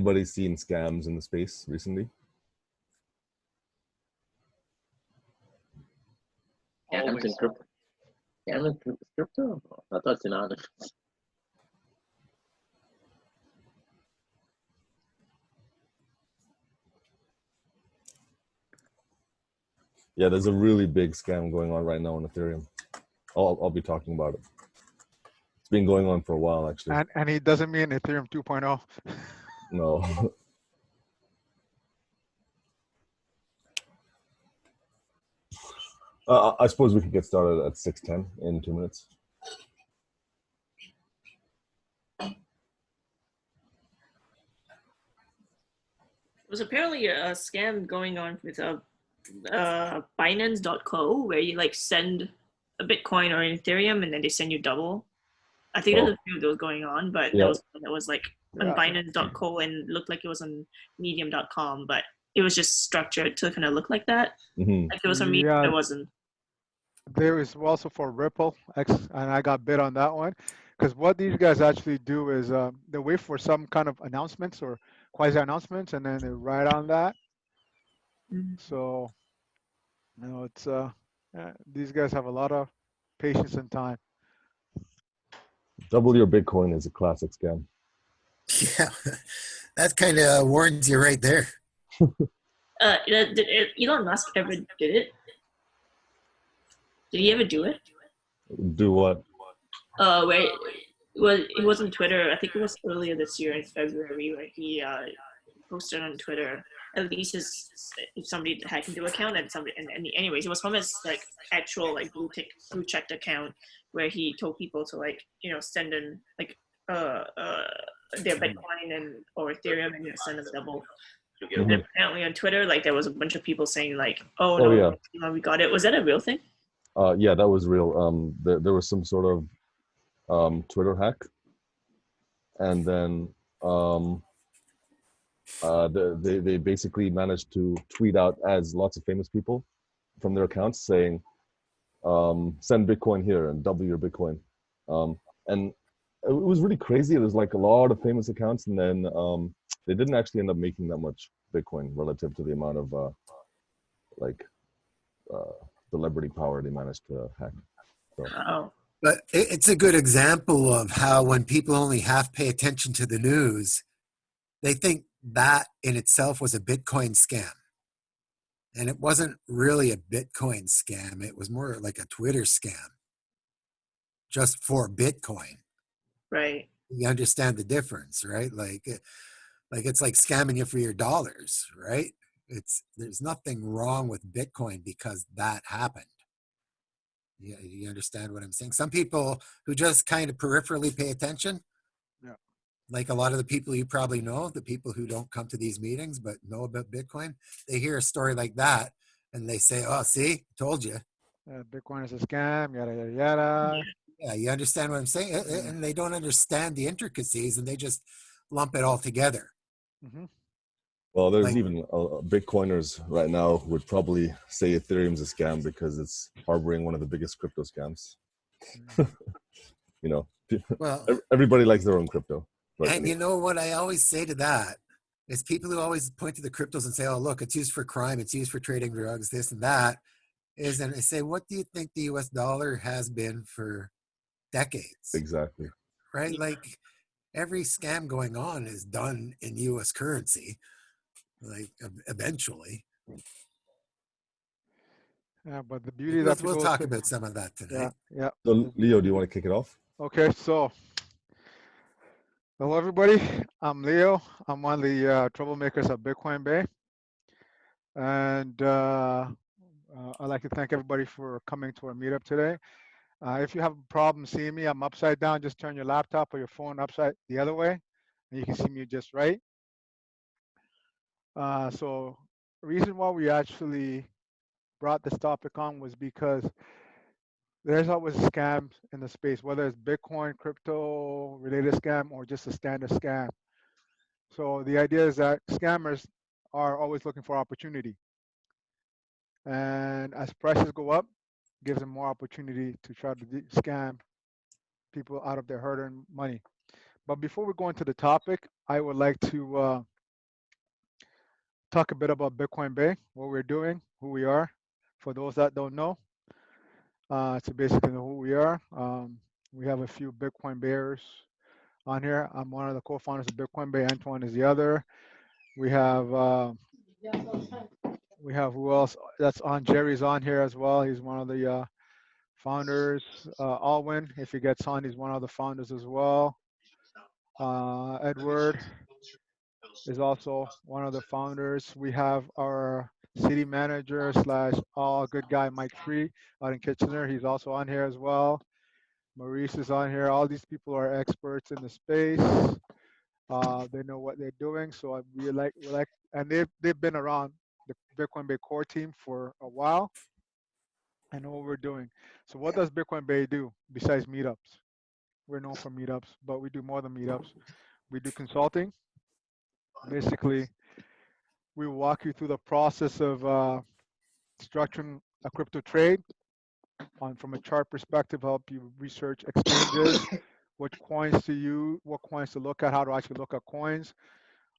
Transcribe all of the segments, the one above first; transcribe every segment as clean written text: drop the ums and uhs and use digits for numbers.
Anybody seen scams in the space recently? Scams in crypto. Scams in crypto? I thought it's anonymous. Yeah, there's a really big scam going on right now on Ethereum. I'll be talking about it. It's been going on for a while, actually. And he doesn't mean Ethereum 2.0. No. I suppose we could get started at 6:10 in 2 minutes. There was apparently a scam going on with Binance.co where you like send a Bitcoin or an Ethereum and then they send you double. I think there's a few of those going on, but there was one that was like on Binance.co and looked like it was on Medium.com, but it was just structured to kind of look like that. Like it was on Medium, it wasn't. There is also for Ripple X, and I got bid on that one because what these guys actually do is they wait for some kind of announcements or quasi announcements, and then they write on that. So, you know, it's these guys have a lot of patience and time. Double your Bitcoin is a classic scam. Yeah, that kind of warns you right there. Did Elon Musk ever did it? Did he ever do it? Do what? Where it was on Twitter. I think it was earlier this year in February where he posted on Twitter. At least if somebody hacked into account and somebody and anyways, it was from his like actual like blue checked account where he told people to like send in like their Bitcoin and or Ethereum and send them double. And apparently on Twitter, like there was a bunch of people saying like, "Oh no, we got it." Was that a real thing? Yeah, that was real. There was some sort of Twitter hack, and then they basically managed to tweet out as lots of famous people from their accounts saying, "Send Bitcoin here and double your Bitcoin," and it was really crazy. There's like a lot of famous accounts, and then they didn't actually end up making that much Bitcoin relative to the amount of celebrity power they managed to hack. So. But it's a good example of how when people only half pay attention to the news, they think that in itself was a Bitcoin scam. And it wasn't really a Bitcoin scam. It was more like a Twitter scam just for Bitcoin. Right. You understand the difference, right? Like it's like scamming you for your dollars, right? There's nothing wrong with Bitcoin because that happened. You understand what I'm saying? Some people who just kind of peripherally pay attention, like a lot of the people you probably know, the people who don't come to these meetings but know about Bitcoin, they hear a story like that and they say, "Oh, see, told you. Bitcoin is a scam, yada, yada, yada." Yeah, you understand what I'm saying? And they don't understand the intricacies and they just lump it all together. Well, there's even Bitcoiners right now who would probably say Ethereum's a scam because it's harboring one of the biggest crypto scams. Well, everybody likes their own crypto. And you know what I always say to that is people who always point to the cryptos and say, "Oh, look, it's used for crime, it's used for trading drugs, this and that," and I say, what do you think the US dollar has been for decades? Exactly. Right? Like every scam going on is done in US currency, like eventually. Yeah, but the beauty that we'll talk about some of that tonight. Yeah. So, Leo, do you want to kick it off? Okay, so hello everybody. I'm Leo. I'm one of the troublemakers of Bitcoin Bay, and I'd like to thank everybody for coming to our meetup today. If you have a problem seeing me, I'm upside down. Just turn your laptop or your phone upside the other way, and you can see me just right. So the reason why we actually brought this topic on was because there's always scams in the space, whether it's Bitcoin, crypto related scam, or just a standard scam. So the idea is that scammers are always looking for opportunity. And as prices go up, it gives them more opportunity to try to scam people out of their hard-earned money. But before we go into the topic, I would like to talk a bit about Bitcoin Bay, what we're doing, who we are. For those that don't know, to basically know who we are. We have a few Bitcoin Bears on here. I'm one of the co-founders of Bitcoin Bay. Antoine is the other. We have who else? That's on. Jerry's on here as well. He's one of the founders. Alwyn, if he gets on, he's one of the founders as well. Edward is also one of the founders. We have our city manager slash all good guy, Mike Free, out in Kitchener. He's also on here as well. Maurice is on here. All these people are experts in the space. They know what they're doing. So we like, and they've been around the Bitcoin Bay core team for a while. I know what we're doing. So what does Bitcoin Bay do besides meetups? We're known for meetups, but we do more than meetups. We do consulting. Basically, we walk you through the process of structuring a crypto trade from a chart perspective, help you research exchanges, which coins to use, what coins to look at, how to actually look at coins,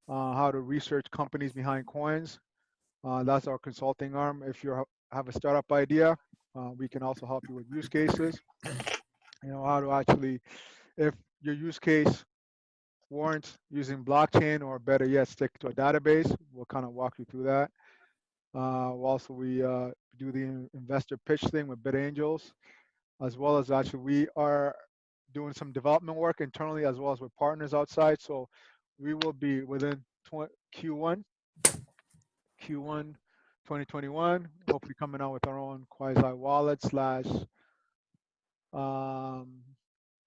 how to research companies behind coins. That's our consulting arm. If you have a startup idea, we can also help you with use cases. You know, how to actually, if your use case warrants using blockchain, or better yet, stick to a database, we'll kind of walk you through that. Also, we do the investor pitch thing with BitAngels, as well as actually we are doing some development work internally as well as with partners outside. So we will be within Q1 2021, hopefully coming out with our own quasi wallet slash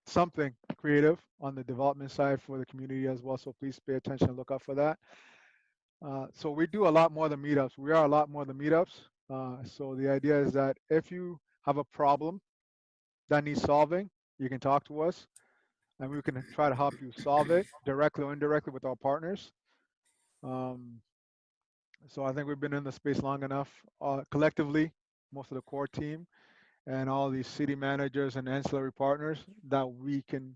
something creative on the development side for the community as well. So please pay attention and look out for that. So we do a lot more than meetups. We are a lot more than meetups. So the idea is that if you have a problem that needs solving, you can talk to us and we can try to help you solve it directly or indirectly with our partners. So I think we've been in the space long enough, collectively, most of the core team and all these city managers and ancillary partners, that we can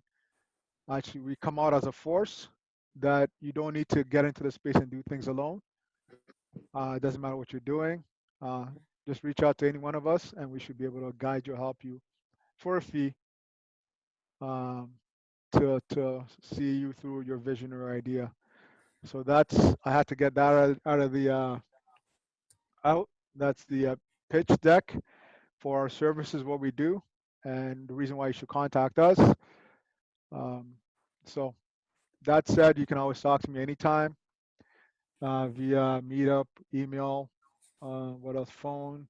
actually, we come out as a force that you don't need to get into the space and do things alone. It doesn't matter what you're doing. Just reach out to any one of us and we should be able to guide you, help you for a fee, to see you through your vision or idea. So that's, I had to get that out of the out. That's the pitch deck for our services, what we do, and the reason why you should contact us. So that said, you can always talk to me anytime via Meetup, email, what else, phone,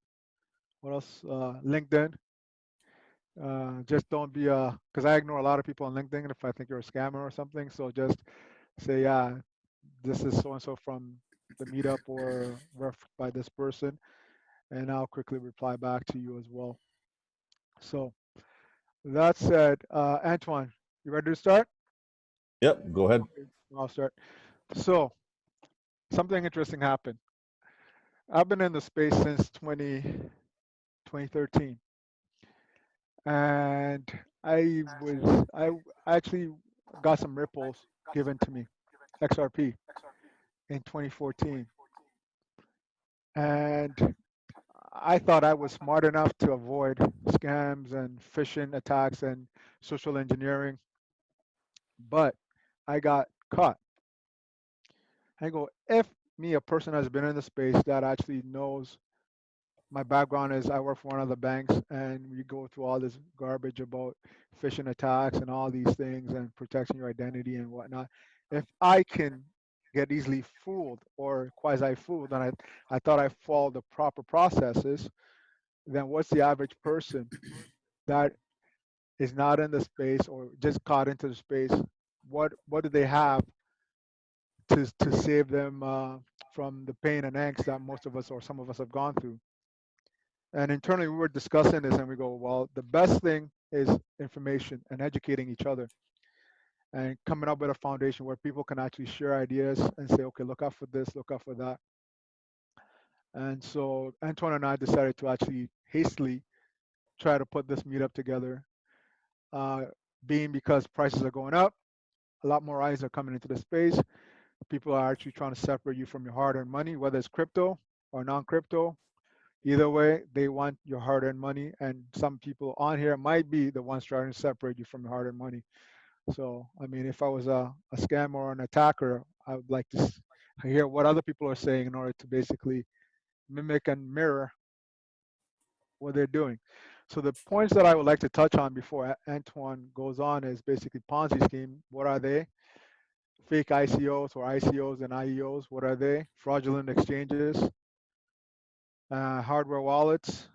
what else, LinkedIn. Just don't be because I ignore a lot of people on LinkedIn if I think you're a scammer or something. So just say, yeah, this is so and so from the meetup or referred by this person, and I'll quickly reply back to you as well. So that said, Antoine, you ready to start? Yep, go ahead. Okay, I'll start. So something interesting happened. I've been in the space since 2013, and I actually got some ripples given to me, XRP, in 2014, and I thought I was smart enough to avoid scams and phishing attacks and social engineering, but I got caught. I go, if me, a person has been in the space that actually knows, my background is I work for one of the banks and we go through all this garbage about phishing attacks and all these things and protecting your identity and whatnot. If I can get easily fooled or quasi fooled, and I thought I followed the proper processes, then what's the average person that is not in the space or just caught into the space? What do they have to save them from the pain and angst that most of us or some of us have gone through? And internally, we were discussing this, and we go, well, the best thing is information and educating each other, and coming up with a foundation where people can actually share ideas and say, okay, look out for this, look out for that. And so Antoine and I decided to actually hastily try to put this meetup together, being because prices are going up, a lot more eyes are coming into the space. People are actually trying to separate you from your hard-earned money, whether it's crypto or non-crypto. Either way, they want your hard-earned money, and some people on here might be the ones trying to separate you from your hard-earned money. So, I mean, if I was a scammer or an attacker, I would like to hear what other people are saying in order to basically mimic and mirror what they're doing. So the points that I would like to touch on before Antoine goes on is basically Ponzi scheme. What are they? Fake ICOs or ICOs and IEOs. What are they? Fraudulent exchanges, hardware wallets,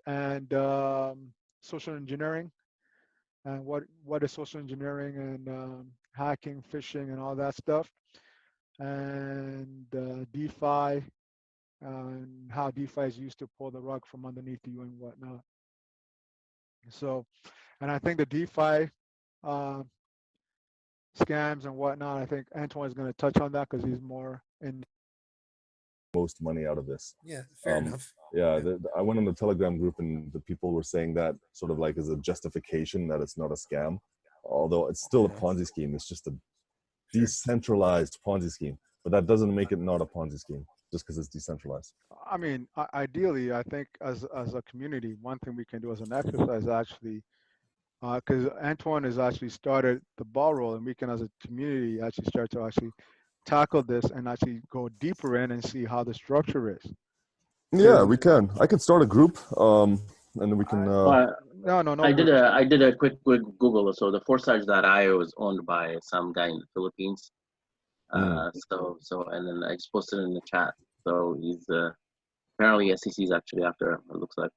and social engineering. And what is social engineering and hacking, phishing, and all that stuff. And DeFi, and how DeFi is used to pull the rug from underneath you and whatnot. So, and I think the DeFi scams and whatnot, I think Antoine is going to touch on that because he's more in. Most money out of this. Yeah, fair enough. Yeah, I went on the Telegram group and the people were saying that sort of like as a justification that it's not a scam, although it's still a Ponzi scheme. It's just a decentralized Ponzi scheme, but that doesn't make it not a Ponzi scheme just because it's decentralized. I mean, ideally, I think as a community, one thing we can do as an exercise actually, because Antoine has actually started the ball roll, and we can as a community actually start to actually tackle this and actually go deeper in and see how the structure is. Yeah, we can. I could start a group, and then we can. No. I did a quick Google. So the Forsage.io is owned by some guy in the Philippines. So and then I just posted it in the chat. So he's apparently SEC is actually after him. It looks like.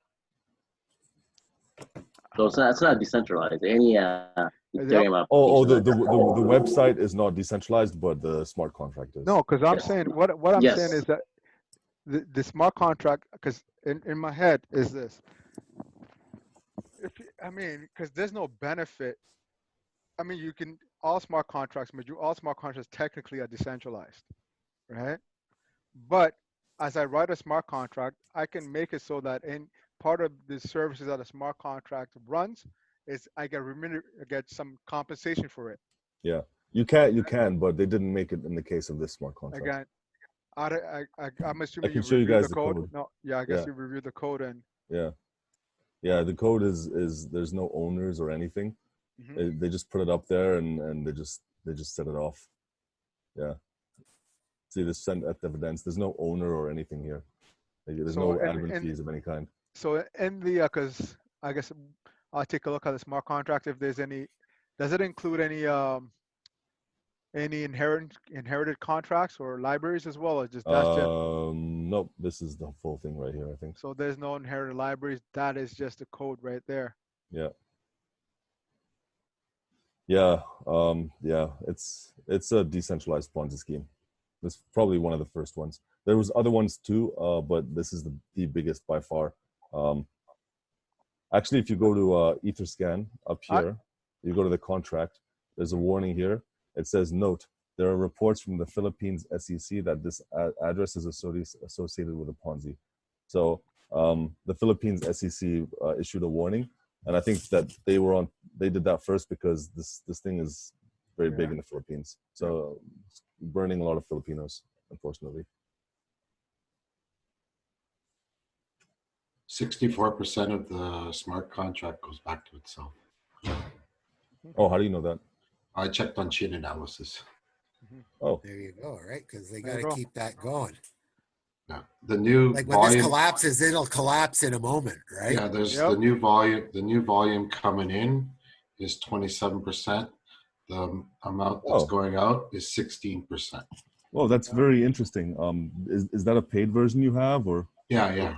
So it's not decentralized. Any Ethereum. The website is not decentralized, but the smart contract is. No, because I'm saying what I'm saying is that the smart contract, because in my head is this. Because there's no benefit. I mean, you can all smart contracts technically are decentralized, right? But as I write a smart contract, I can make it so that in part of the services that a smart contract runs is I get some compensation for it. Yeah, you can, but they didn't make it in the case of this smart contract. Again, I'm assuming I can you show you reviewed guys the code. No, yeah, I guess you reviewed the code and. Yeah, the code is there's no owners or anything. Mm-hmm. They just put it up there and they just set it off. Yeah. See, this send evidence. There's no owner or anything here. There's no admin fees of any kind. So in the because I guess I'll take a look at the smart contract. If there's any, does it include any inherited contracts or libraries as well, or just that's just? Nope. This is the full thing right here, I think. So there's no inherited libraries. That is just the code right there. Yeah. Yeah. Yeah. It's a decentralized Ponzi scheme. It's probably one of the first ones. There was other ones too, but this is the biggest by far. Actually, if you go to Etherscan up here, you go to the contract. There's a warning here. It says, note, there are reports from the Philippines SEC that this address is associated with a Ponzi. So the Philippines SEC issued a warning, and I think that they did that first because this thing is very big in the Philippines. So it's burning a lot of Filipinos, unfortunately. 64% of the smart contract goes back to itself. Oh, how do you know that? I checked on chain analysis. Oh, there you go. Right, because they got to keep that going. Yeah, the new like when this collapses, it'll collapse in a moment, right? Yeah, there's the new volume. The new volume coming in is 27%. The amount that's going out is 16%. Well, that's very interesting. Is that a paid version you have, or? Yeah.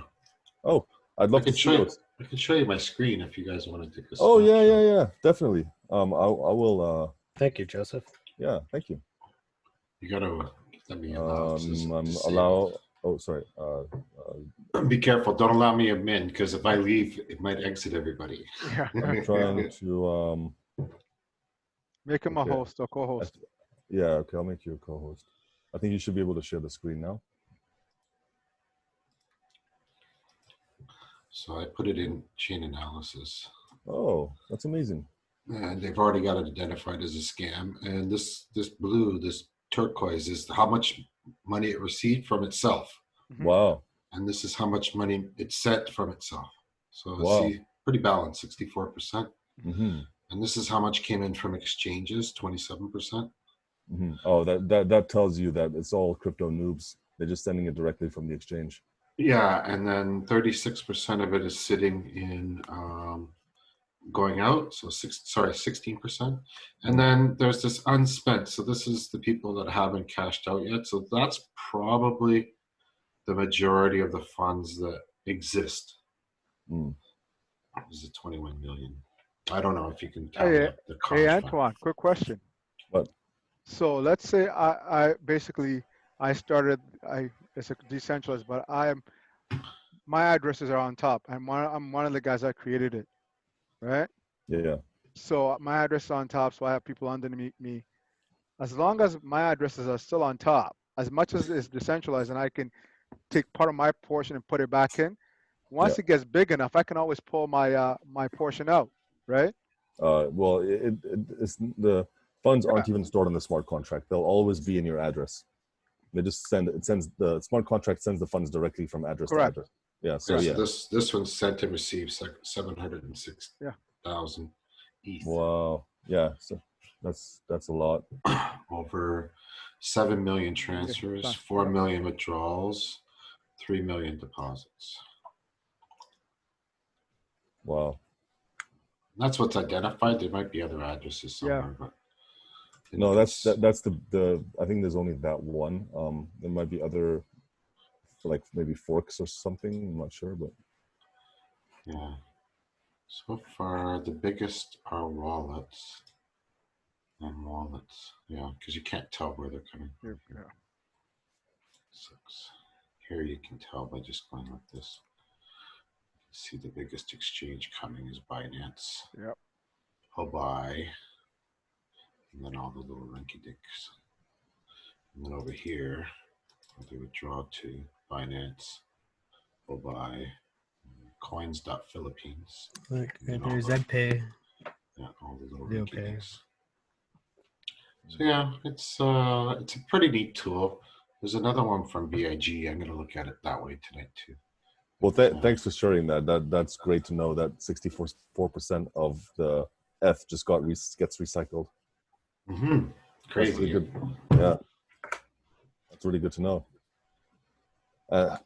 Oh, I'd love to see those. I can show you my screen if you guys want to take a snapshot. Oh yeah, definitely. I will. Thank you, Joseph. Yeah, thank you. You gotta let me allow. Oh, sorry. Be careful! Don't allow me admin because if I leave, it might exit everybody. Yeah. I'm trying to make him a host or co-host. Yeah, okay, I'll make you a co-host. I think you should be able to share the screen now. So I put it in chain analysis. Oh, that's amazing. and they've already got it identified as a scam. And this blue, this turquoise, is how much money it received from itself, Wow. and this is how much money it sent from itself. So Wow. see, pretty balanced, 64%. Mm-hmm. And this is how much came in from exchanges, 27%. Mm-hmm. Oh, that tells you that it's all crypto noobs. They're just sending it directly from the exchange. Yeah, and then 36% of it is sitting in going out. So 16%. And then there's this unspent. So this is the people that haven't cashed out yet. So that's probably the majority of the funds that exist. This is 21 million. I don't know if you can tally up the cost. Hey, Antoine, quick question. What? So let's say I basically started, it's a decentralized, but my addresses are on top. I'm one of the guys that created it, right? Yeah. So my address is on top, so I have people underneath me. As long as my addresses are still on top, as much as it's decentralized, and I can take part of my portion and put it back in. Once it gets big enough, I can always pull my my portion out, right? Well, it's the funds aren't even stored on the smart contract. They'll always be in your address. They just the smart contract sends the funds directly from address to address. Yeah. So so this one's sent and received 706,000 ETH. Wow. Yeah. So that's a lot. Over 7 million transfers, 4 million withdrawals, 3 million deposits. Wow. That's what's identified. There might be other addresses somewhere, but no, that's the I think there's only that one. There might be other, like maybe forks or something. I'm not sure, but yeah. So far, the biggest are wallets. And wallets, yeah, because you can't tell where they're coming from. Yeah. 6. Here you can tell by just going like this. See, the biggest exchange coming is Binance. Yep. Buy, and then all the little rinky dinks. And then over here, they withdraw to Binance, buy, coins.philippines. Look, there's ZPay. Yeah, all the little rinky dinks. So yeah, it's a pretty neat tool. There's another one from BIG. I'm going to look at it that way tonight too. Well, thanks for sharing that. That's great to know that 64% of the F just gets recycled. Crazy. That's really good. Yeah, that's really good to know.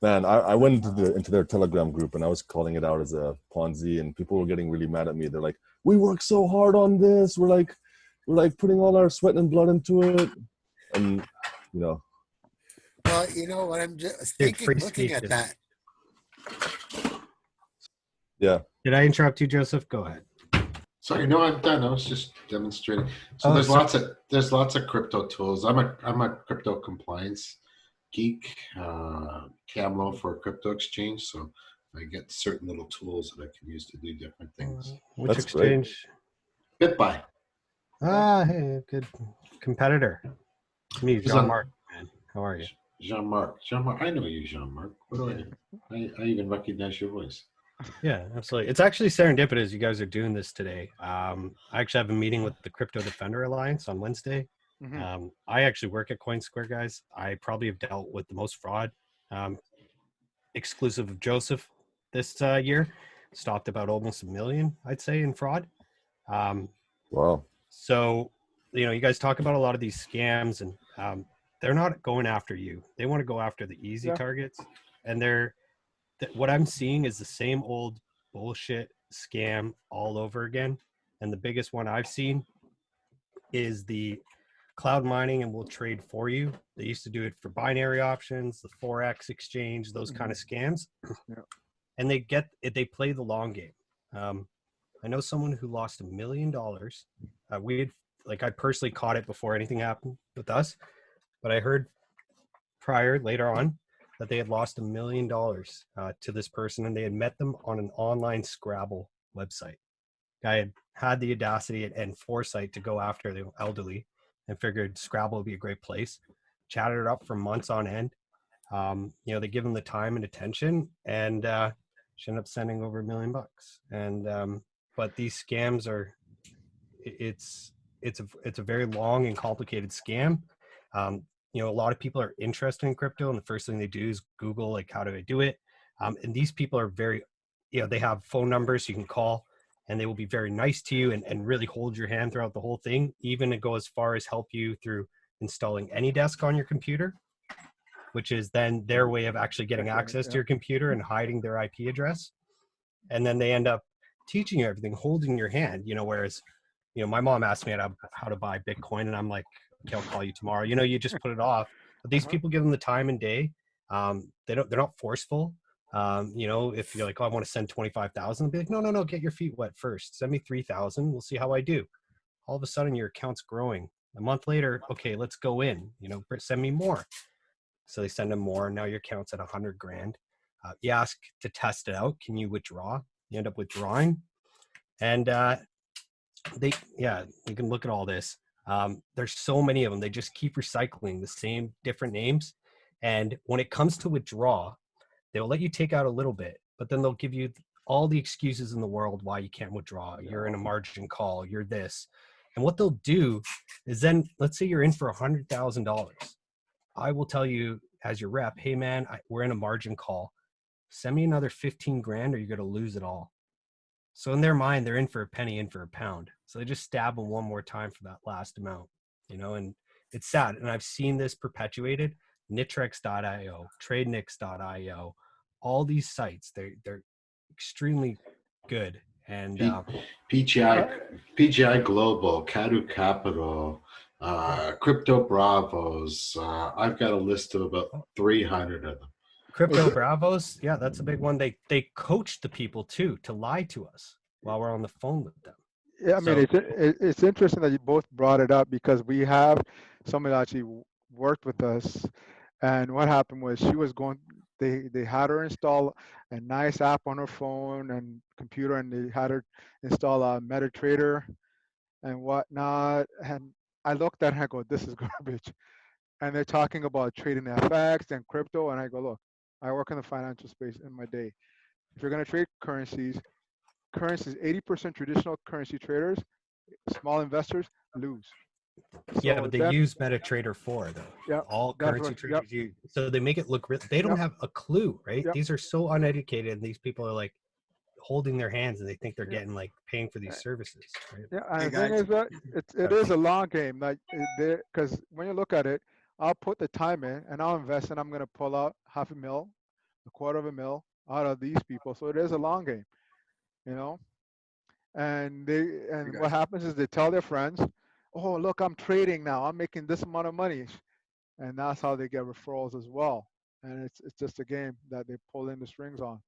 Man, I went into their Telegram group and I was calling it out as a Ponzi, and people were getting really mad at me. They're like, "We worked so hard on this. We're like putting all our sweat and blood into it," and you know. Well, you know what I'm just thinking, looking at that. Yeah. Did I interrupt you, Joseph? Go ahead. Sorry, no, I'm done. I was just demonstrating. So there's lots of crypto tools. I'm a crypto compliance geek, Camlo for a crypto exchange. So I get certain little tools that I can use to do different things. Which exchange? Great. BitBuy. Hey, good competitor. Me, Jean-Marc. How are you? Jean-Marc, I know you, Jean-Marc. What do I do? I even recognize your voice. Yeah, absolutely. It's actually serendipitous you guys are doing this today. I actually have a meeting with the Crypto Defender Alliance on Wednesday. I actually work at CoinSquare, guys. I probably have dealt with the most fraud, exclusive of Joseph this year. Stopped about almost 1 million, I'd say, in fraud. Wow. So, you guys talk about a lot of these scams, and they're not going after you. They want to go after the easy targets. And what I'm seeing is the same old bullshit scam all over again. And the biggest one I've seen is the cloud mining and we'll trade for you. They used to do it for binary options, the Forex exchange, those kind of scams. And they play the long game. I know someone who lost $1 million. I personally caught it before anything happened with us, but I heard later on that they had lost $1 million to this person, and they had met them on an online Scrabble website. Guy had the audacity and foresight to go after the elderly and figured Scrabble would be a great place. Chatted it up for months on end. They give him the time and attention, and she ended up sending over $1 million. And but these scams are, it's a very long and complicated scam. You know, a lot of people are interested in crypto, and the first thing they do is Google, like, how do I do it? And these people are very, you know, they have phone numbers you can call, and they will be very nice to you and really hold your hand throughout the whole thing, even to go as far as help you through installing AnyDesk on your computer, which is then their way of actually getting access to your computer and hiding their IP address. And then they end up teaching you everything, holding your hand, you know, whereas, you know, my mom asked me how to buy Bitcoin, and I'm like, okay, I'll call you tomorrow. You know, you just put it off. But these people give them the time and day. They're not forceful. You know, if you're like, oh, I want to send 25,000, be like, no, get your feet wet first. Send me 3,000. We'll see how I do. All of a sudden, your account's growing. A month later, okay, let's go in. You know, send me more. So they send them more. Now your account's at 100 grand. You ask to test it out. Can you withdraw? You end up withdrawing, and you can look at all this. There's so many of them. They just keep recycling the same different names. And when it comes to withdraw, they'll let you take out a little bit, but then they'll give you all the excuses in the world why you can't withdraw. You're in a margin call, you're this. And what they'll do is then, let's say you're in for $100,000. I will tell you as your rep, hey man, we're in a margin call. Send me another 15 grand or you're going to lose it all. So in their mind, they're in for a penny, in for a pound. So they just stab them one more time for that last amount, you know, and it's sad. And I've seen this perpetuated. Nitrex.io, TradeNix.io, all these sites, they're extremely good. And PGI Global, Cadu Capital, Cryptobravos. I've got a list of about 300 of them. Cryptobravos, yeah, that's a big one. They coach the people too to lie to us while we're on the phone with them. Yeah, I mean, it's interesting that you both brought it up, because we have somebody that actually worked with us, and what happened was they had her install a nice app on her phone and computer, and they had her install a MetaTrader and whatnot. And I looked at her and I go, this is garbage. And they're talking about trading FX and crypto, and I go, look, I work in the financial space in my day. If you're going to trade currencies, 80% traditional currency traders, small investors lose. Yeah, but they use MetaTrader 4 though. Yeah, all currency traders use. So they make it look real. They don't have a clue, right? These are so uneducated, and these people are like holding their hands, and they think they're getting like paying for these services. Right? Yeah, and the thing is that it is a long game, like, because when you look at it, I'll put the time in and I'll invest, and I'm going to pull out $500,000, $250,000 out of these people. So it is a long game, you know. And what happens is they tell their friends, oh, look, I'm trading now, I'm making this amount of money, and that's how they get referrals as well. And it's just a game that they pull in the strings on.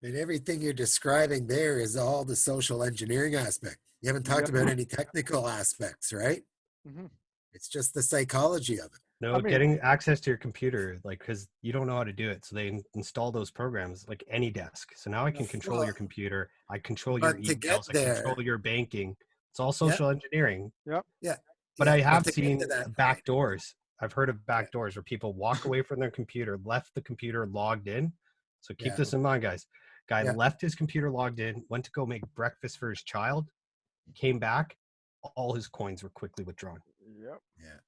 And everything you're describing there is all the social engineering aspect. You haven't talked about any technical aspects, right? Mm-hmm. It's just the psychology of it. No, getting access to your computer, like, because you don't know how to do it. So they install those programs like AnyDesk. So now I can control your computer. I control your emails. I control your banking. It's all social engineering. Yep. Yeah. But I have seen backdoors. I've heard of backdoors where people walk away from their computer, left the computer logged in. So keep this in mind, guys. Guy left his computer logged in, went to go make breakfast for his child, came back, all his coins were quickly withdrawn. Yep. Yeah.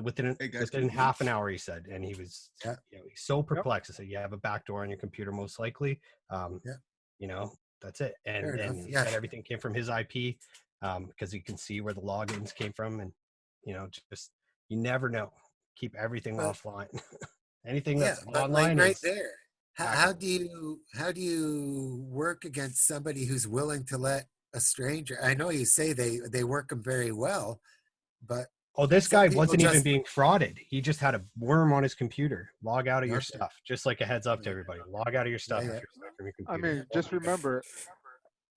Within half an hour, he said, and he was you know, he's so perplexed. I said, you have a backdoor on your computer, most likely. You know, that's it. And he said everything came from his IP, because you can see where the logins came from, and you know, just you never know. Keep everything offline. Anything that's online, like right there. How do you work against somebody who's willing to let a stranger? I know you say they work them very well, but this guy wasn't even being frauded. He just had a worm on his computer. Log out of your stuff. Just like a heads up to everybody. Log out of your stuff. If you're from your computer. I mean, just remember,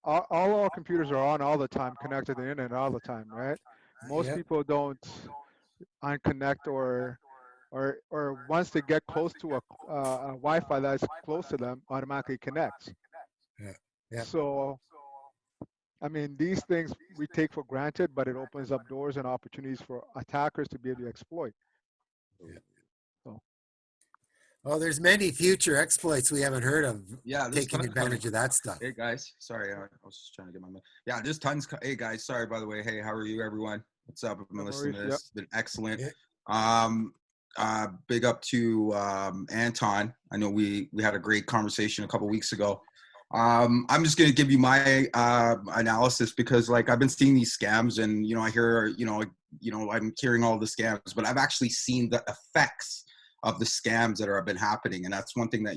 all our computers are on all the time, connected to the internet all the time, right? Most people don't unconnect or once they get close to a Wi-Fi that's close to them, automatically connects. So, I mean, these things we take for granted, but it opens up doors and opportunities for attackers to be able to exploit. Oh, there's many future exploits we haven't heard of. Yeah, there's Taking tons coming. advantage of that stuff. Hey guys, sorry, I was just trying to get my. Yeah, there's tons. Hey guys, sorry by the way. Hey, how are you, everyone? What's up? I've been listening to this. It's been excellent. Big up to Anton. I know we had a great conversation a couple weeks ago. I'm just gonna give you my analysis because like I've been seeing these scams and I hear I'm hearing all the scams, but I've actually seen the effects of the scams that have been happening, and that's one thing that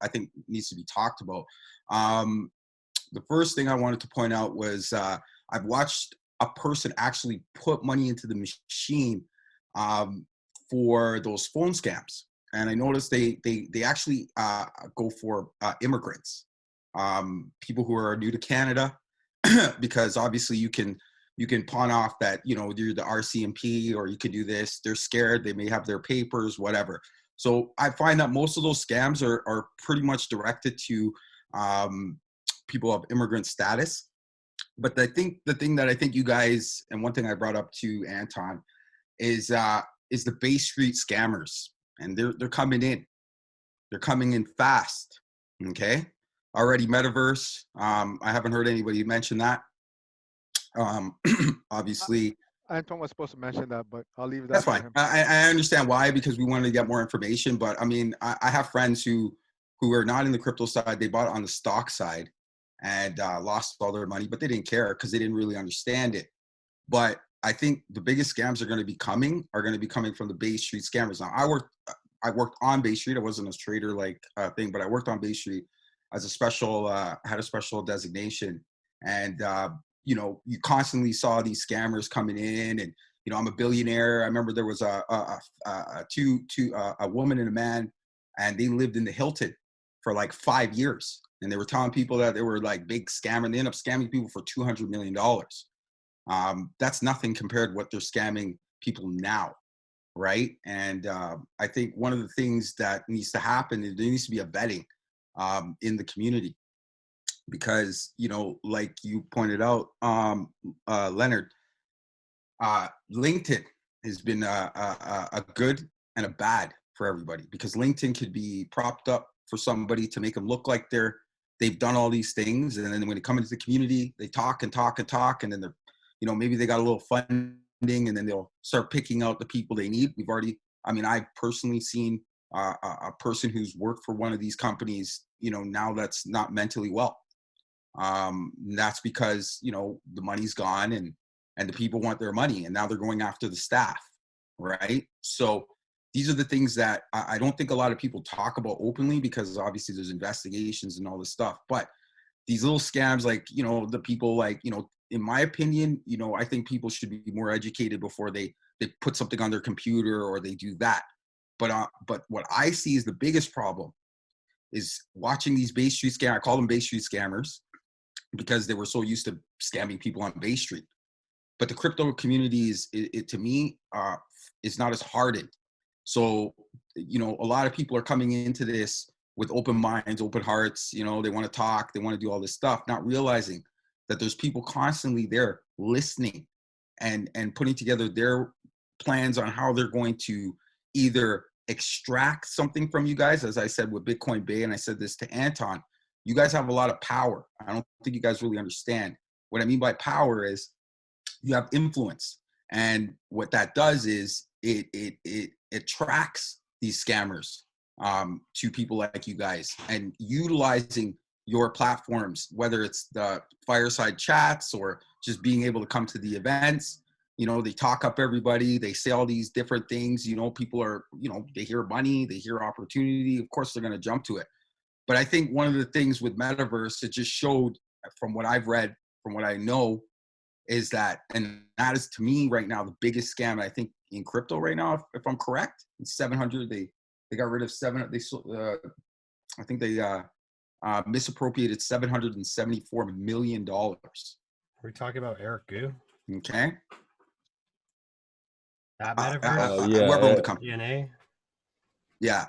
I think needs to be talked about. The first thing I wanted to point out was I've watched a person actually put money into the machine for those phone scams, and I noticed they actually go for immigrants, people who are new to Canada, because obviously you can pawn off that you're the RCMP or you can do this. They're scared. They may have their papers, whatever. So I find that most of those scams are pretty much directed to people of immigrant status. But I think the thing that I think you guys, and one thing I brought up to Anton, is the Bay Street scammers, and they're coming in. They're coming in fast. Okay, already metaverse. I haven't heard anybody mention that. Obviously, Anton was supposed to mention that, but I'll leave that. That's fine. I understand why, because we wanted to get more information. But I mean, I have friends who are not in the crypto side. They bought on the stock side and lost all their money, but they didn't care because they didn't really understand it. But I think the biggest scams are going to be coming from the Bay Street scammers. Now, I worked on Bay Street. I wasn't a trader thing, but I worked on Bay Street as a special, had a special designation. And, you constantly saw these scammers coming in, and, I'm a billionaire. I remember there was a woman and a man, and they lived in the Hilton for like 5 years. And they were telling people that they were like big scammer. They ended up scamming people for $200 million. That's nothing compared to what they're scamming people now. Right. And I think one of the things that needs to happen is there needs to be a vetting in the community, because, like you pointed out, Leonard, LinkedIn has been a good and a bad for everybody, because LinkedIn could be propped up for somebody to make them look like they've done all these things. And then when they come into the community, they talk and talk and talk. And then they're, maybe they got a little funding, and then they'll start picking out the people they need. I've personally seen a person who's worked for one of these companies, now that's not mentally well. That's because, the money's gone and the people want their money, and now they're going after the staff. Right. So these are the things that I don't think a lot of people talk about openly, because obviously there's investigations and all this stuff. But these little scams, like, the people, like, in my opinion, I think people should be more educated before they put something on their computer or they do that. But what I see is the biggest problem is watching these Bay Street scammers. I call them Bay Street scammers because they were so used to scamming people on Bay Street. But the crypto community to me, is not as hardened. So, a lot of people are coming into this with open minds, open hearts. They want to talk, they want to do all this stuff, not realizing that there's people constantly there listening and putting together their plans on how they're going to either extract something from you guys. As I said with Bitcoin Bay, and I said this to Anton, you guys have a lot of power. I don't think you guys really understand. What I mean by power is you have influence. And what that does is it attracts these scammers to people like you guys, and utilizing your platforms, whether it's the fireside chats or just being able to come to the events. They talk up everybody. They say all these different things. People are, they hear money, they hear opportunity. Of course, they're going to jump to it. But I think one of the things with Metaverse, it just showed, from what I've read, from what I know, is that, and that is to me right now the biggest scam, I think, in crypto right now, if I'm correct. It's 700. They got rid of I think they misappropriated $774 million. Are we talking about Eric Gu? Okay. That metaverse? Whoever owned the company. DNA? Yeah.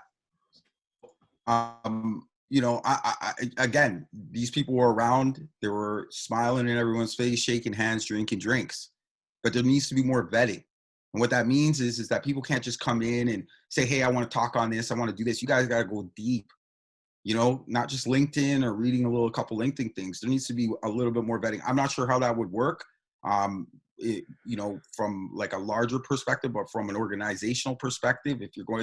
Again, these people were around. They were smiling in everyone's face, shaking hands, drinking drinks. But there needs to be more vetting. And what that means is that people can't just come in and say, hey, I want to talk on this, I want to do this. You guys got to go deep, you know, not just LinkedIn or reading a couple LinkedIn things. There needs to be a little bit more vetting. I'm not sure how that would work, you know, from like a larger perspective, but from an organizational perspective, if people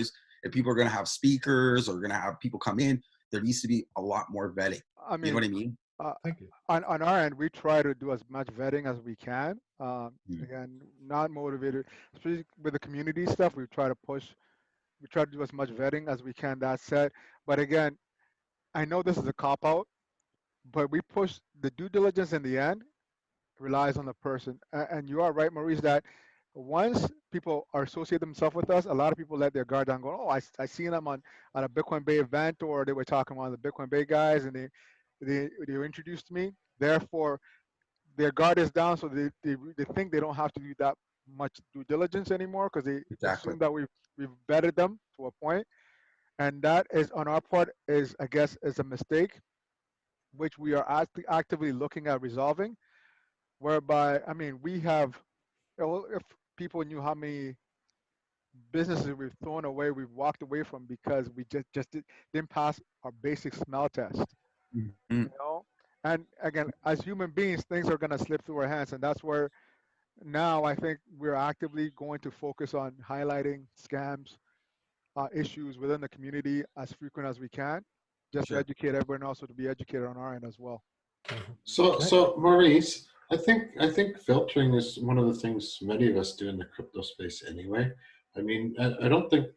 are going to have speakers or going to have people come in, there needs to be a lot more vetting. I mean, You know what I mean? Thank you. on our end, we try to do as much vetting as we can. Again, not motivated, especially with the community stuff. We try to do as much vetting as we can. That said, but again, I know this is a cop out, but we push the due diligence in the end relies on the person. And you are right, Maurice, that once people are associate themselves with us, a lot of people let their guard down, go, oh, I seen them on a Bitcoin Bay event, or they were talking about the Bitcoin Bay guys, and they introduced me. Therefore, their guard is down, so they think they don't have to do that much due diligence anymore, because they Exactly. assume that we've vetted them to a point. And that is, on our part, is, I guess, is a mistake, which we are actively looking at resolving. Whereby, I mean, we have, if people knew how many businesses we've thrown away, we've walked away from because we just didn't pass our basic smell test, Mhm. you know. And again, as human beings, things are gonna slip through our hands, and that's where now I think we're actively going to focus on highlighting scams, issues within the community as frequent as we can, just to Sure. educate everyone, also to be educated on our end as well. So Maurice, I think filtering is one of the things many of us do in the crypto space anyway. I mean, I don't think.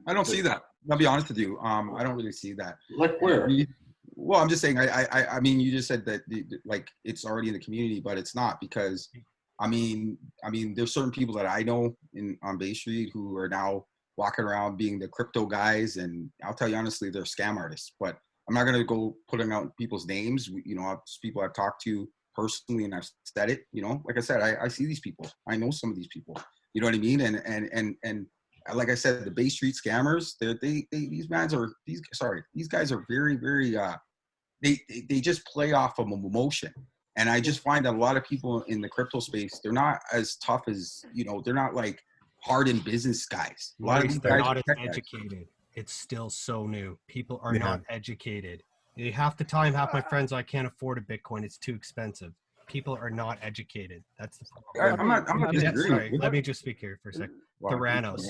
I don't see that. I'll be honest with you. I don't really see that. Like where? Well, I'm just saying. I mean, you just said that like it's already in the community, but it's not, because, I mean, there's certain people that I know on Bay Street who are now walking around being the crypto guys, and I'll tell you honestly, they're scam artists. But I'm not gonna go putting out people's names. You know, people I've talked to personally, and I've said it. You know, like I said, I see these people. I know some of these people. You know what I mean? And like I said, the Bay Street scammers, these guys are very, very, they just play off of emotion. And I just find that a lot of people in the crypto space, they're not as tough as, you know, they're not like hardened business guys. A lot of these They're guys not are as tech guys. educated. It's still so new. People are not educated. Half the time, half my friends, I can't afford a Bitcoin. It's too expensive. People are not educated. That's the problem. I'm not disagreeing. Sorry, let me just speak here for a second. Theranos,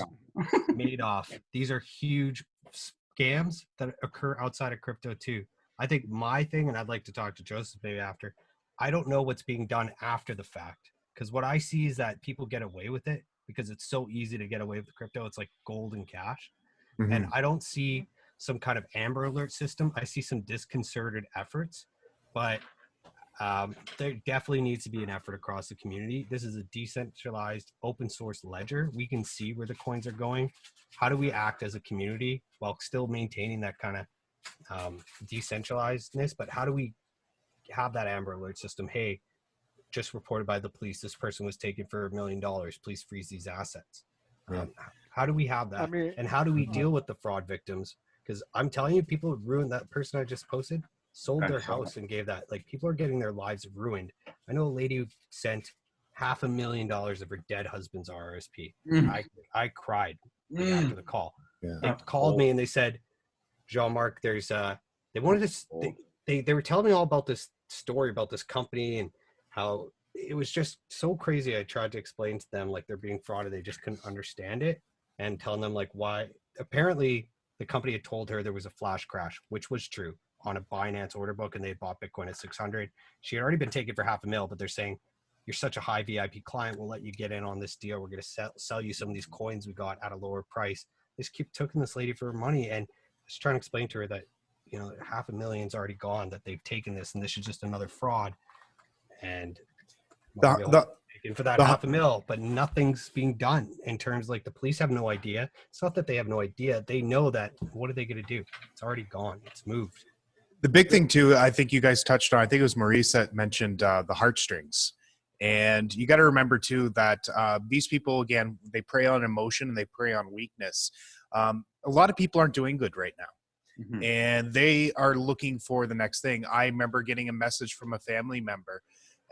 Madoff. These are huge scams that occur outside of crypto too. I think my thing, and I'd like to talk to Joseph maybe after, I don't know what's being done after the fact, because what I see is that people get away with it because it's so easy to get away with crypto. It's like gold and cash. And I don't see some kind of Amber Alert system. I see some disconcerted efforts, but there definitely needs to be an effort across the community. This is a decentralized open source ledger. We can see where the coins are going. How do we act as a community while still maintaining that kind of decentralizedness? But how do we have that Amber Alert system? Hey, just reported by the police, this person was taken for $1 million. Please freeze these assets. How do we have that? I mean, and how do we deal with the fraud victims? Because I'm telling you, people have ruined. That person I just posted sold their house and gave that. Like, people are getting their lives ruined. I know a lady who sent $500,000 of her dead husband's RSP. I cried after the call. They called me and they said, Jean-Marc, there's they wanted to they were telling me all about this story about this company and how it was just so crazy. I tried to explain to them like they're being frauded. They just couldn't understand it, and telling them like why. Apparently the company had told her there was a flash crash, which was true, on a Binance order book, and they bought Bitcoin at 600. She had already been taken for $500,000, but they're saying, you're such a high VIP client, we'll let you get in on this deal. We're going to sell you some of these coins we got at a lower price. They just keep taking this lady for her money. And I was trying to explain to her that, you know, $500,000's already gone, that they've taken this, and this is just another fraud. And for that $500,000, but nothing's being done in terms, like, the police have no idea. It's not that they have no idea. They know that, what are they going to do? It's already gone. It's moved. The big thing too, I think you guys touched on, I think it was Maurice that mentioned the heartstrings. And you got to remember too that these people, again, they prey on emotion and they prey on weakness. A lot of people aren't doing good right now. And they are looking for the next thing. I remember getting a message from a family member,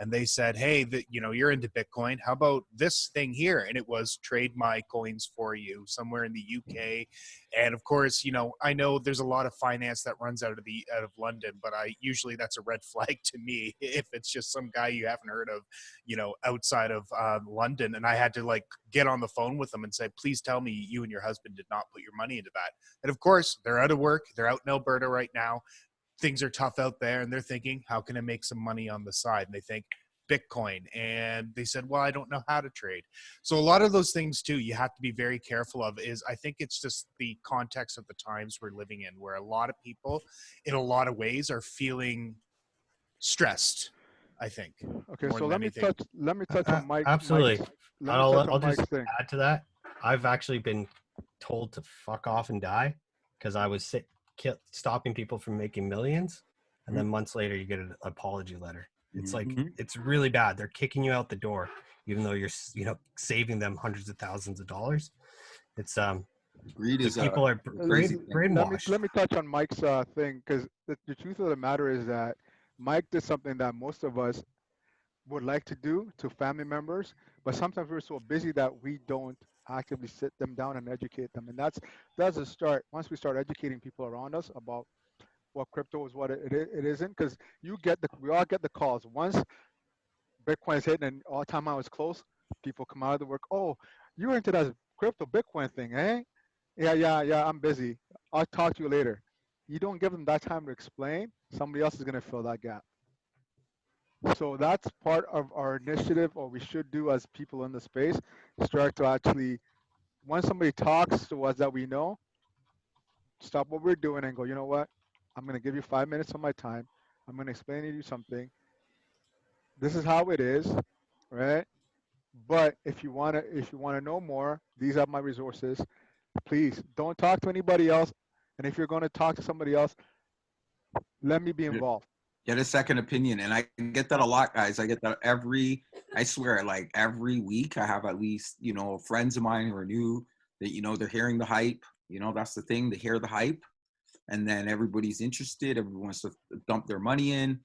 and they said, hey, you're into Bitcoin. How about this thing here? And it was trade my coins for you somewhere in the UK. And of course, I know there's a lot of finance that runs out of London, but usually that's a red flag to me if it's just some guy you haven't heard of, outside of London. And I had to get on the phone with them and say, please tell me you and your husband did not put your money into that. And of course, they're out of work. They're out in Alberta right now. Things are tough out there, and they're thinking, how can I make some money on the side? And they think Bitcoin. And they said, well, I don't know how to trade. So a lot of those things too, you have to be very careful of. I think it's just the context of the times we're living in, where a lot of people in a lot of ways are feeling stressed, I think. Okay, so let me touch on Mike. Absolutely. I'll just thing. add to that. I've actually been told to fuck off and die because I was stopping people from making millions, and then months later you get an apology letter. It's it's really bad. They're kicking you out the door, even though you're saving them hundreds of thousands of dollars. It's greed is people are brainwashed. Let me touch on Mike's thing, because the truth of the matter is that Mike did something that most of us would like to do to family members, but sometimes we're so busy that we don't actively sit them down and educate them. And that's a start. Once we start educating people around us about what crypto is, what it isn't, because we all get the calls. Once Bitcoin is hitting and all-time high is close, people come out of the work, oh, you're into that crypto Bitcoin thing, eh? Yeah, I'm busy. I'll talk to you later. You don't give them that time to explain, somebody else is going to fill that gap. So that's part of our initiative, or we should do as people in the space, start to actually, when somebody talks to us that we know, stop what we're doing and go, you know what? I'm going to give you 5 minutes of my time. I'm going to explain to you something. This is how it is, right? But if you want to know more, these are my resources. Please don't talk to anybody else. And if you're going to talk to somebody else, let me be involved. Get a second opinion. And I get that a lot, guys. I get that I swear, every week I have at least, friends of mine who are new that, they're hearing the hype. That's the thing, they hear the hype. And then everybody's interested. Everyone wants to dump their money in.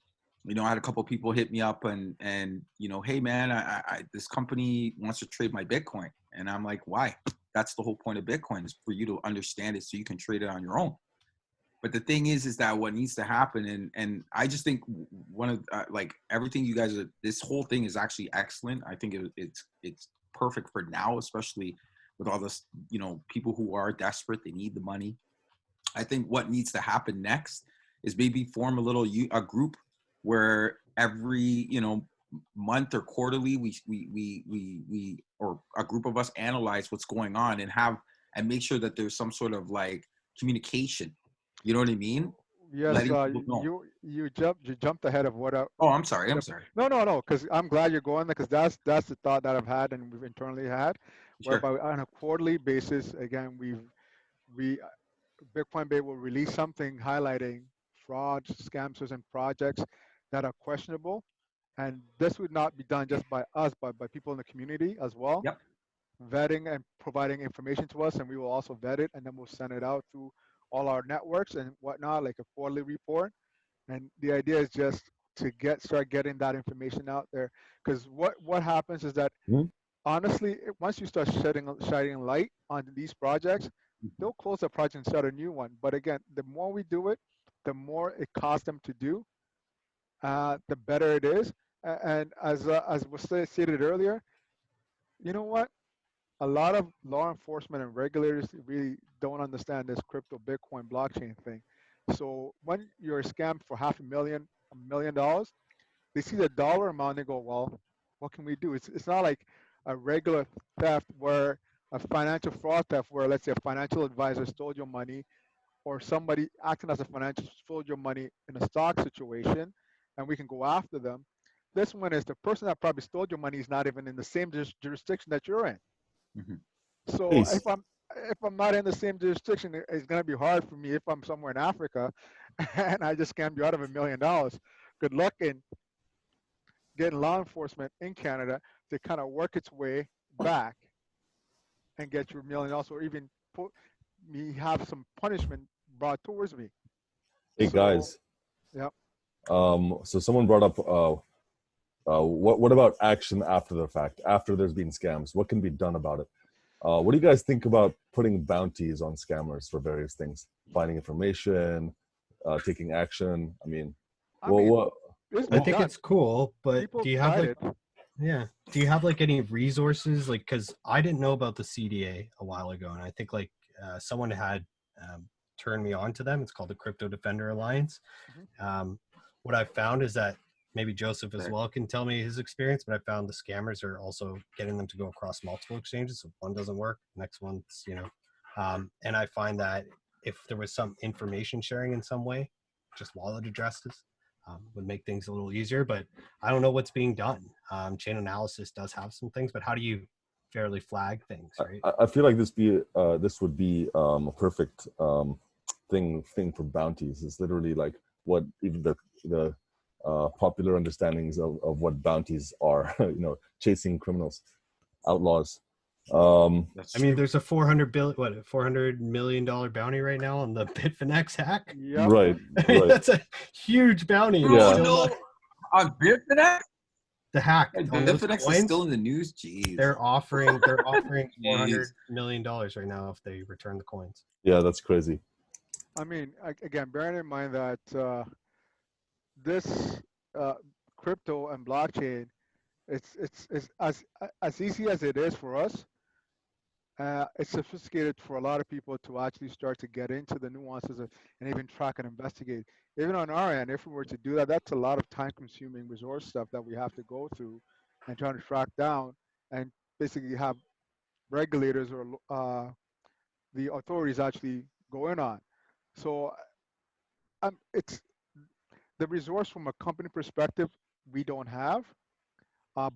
I had a couple of people hit me up and hey man, I this company wants to trade my Bitcoin. And I'm like, why? That's the whole point of Bitcoin, is for you to understand it so you can trade it on your own. But the thing is that what needs to happen, and I just think one of everything you guys this whole thing is actually excellent. I think it's perfect for now, especially with all this, people who are desperate, they need the money. I think what needs to happen next is maybe form a group where every month or quarterly we or a group of us analyze what's going on and make sure that there's some sort of communication. You know what I mean? Yes, you jumped ahead of what. I'm sorry. No, because I'm glad you're going there, because that's the thought that I've had and we've internally had, whereby on a quarterly basis, again, Bitcoin Bay will release something highlighting frauds, scams, and projects that are questionable, and this would not be done just by us, but by people in the community as well. Yep. Vetting and providing information to us, and we will also vet it, and then we'll send it out through all our networks and whatnot, like a quarterly report. And the idea is just to start getting that information out there, because what happens is that honestly, once you start shining light on these projects, they'll close the project and start a new one. But again, the more we do it, the more it costs them to do, the better it is. And as was stated earlier, you know what? A lot of law enforcement and regulators really don't understand this crypto Bitcoin blockchain thing. So when you're scammed for $500,000, $1 million, they see the dollar amount, they go, well, what can we do? It's not like a regular theft, where a financial fraud theft, where let's say a financial advisor stole your money, or somebody acting as a financial stole your money in a stock situation, and we can go after them. This one is the person that probably stole your money is not even in the same jurisdiction that you're in. So if I'm not in the same jurisdiction, it's going to be hard for me if I'm somewhere in Africa and I just scammed you out of $1 million. Good luck in getting law enforcement in Canada to kind of work its way back and get your $1 million, or even put me have some punishment brought towards me. Hey guys. Yep. So someone brought up What about action after the fact? After there's been scams, what can be done about it? What do you guys think about putting bounties on scammers for various things? Finding information, taking action. I mean, I think it's cool, but People do you have tried like, yeah, do you have like any resources? Like, because I didn't know about the CDA a while ago, and I think like someone had turned me on to them. It's called the Crypto Defender Alliance. What I found is that maybe Joseph as well can tell me his experience, but I found the scammers are also getting them to go across multiple exchanges. So if one doesn't work, next one's, you know, and I find that if there was some information sharing in some way, just wallet addresses, would make things a little easier, but I don't know what's being done. Chain analysis does have some things, but how do you fairly flag things, right? I feel like this would be a perfect thing for bounties. It's literally like what even the popular understandings of what bounties are. You know, chasing criminals, outlaws. I mean, there's a $400 million bounty right now on the Bitfinex hack. Yep. Right. That's a huge bounty. Yeah. On Bitfinex? The hack. Bitfinex is still in the news. Jeez. They're offering $400 million right now if they return the coins. Yeah, that's crazy. I mean, again, bearing in mind that this crypto and blockchain, it's as easy as it is for us. It's sophisticated for a lot of people to actually start to get into the nuances and even track and investigate. Even on our end, if we were to do that, that's a lot of time-consuming resource stuff that we have to go through and trying to track down and basically have regulators or the authorities actually go in on. So it's the resource from a company perspective we don't have.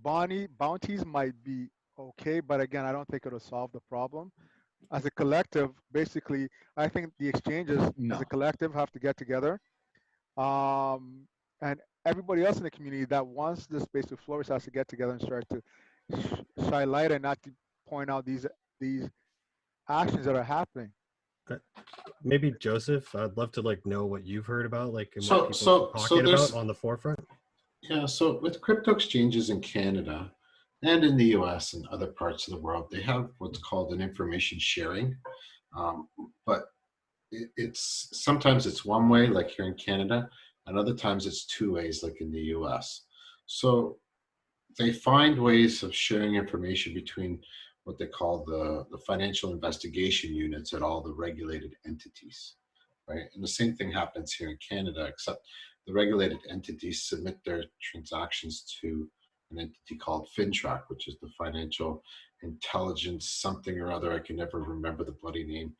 Bounties might be okay, but again, I don't think it'll solve the problem. As a collective, basically, I think the exchanges as a collective have to get together, and everybody else in the community that wants this space to flourish has to get together and start to shine light and not to point out these actions that are happening. Maybe Joseph, I'd love to like know what you've heard about, like, and So- what people so- are so talking there's- about on the forefront. Yeah, so with crypto exchanges in Canada and in the US and other parts of the world, they have what's called an information sharing. But it's sometimes it's one way, like here in Canada, and other times it's two ways, like in the US. So they find ways of sharing information between what they call the financial investigation units at all the regulated entities, right? And the same thing happens here in Canada, except the regulated entities submit their transactions to an entity called FinTrack, which is the Financial Intelligence something or other. I can never remember the bloody name.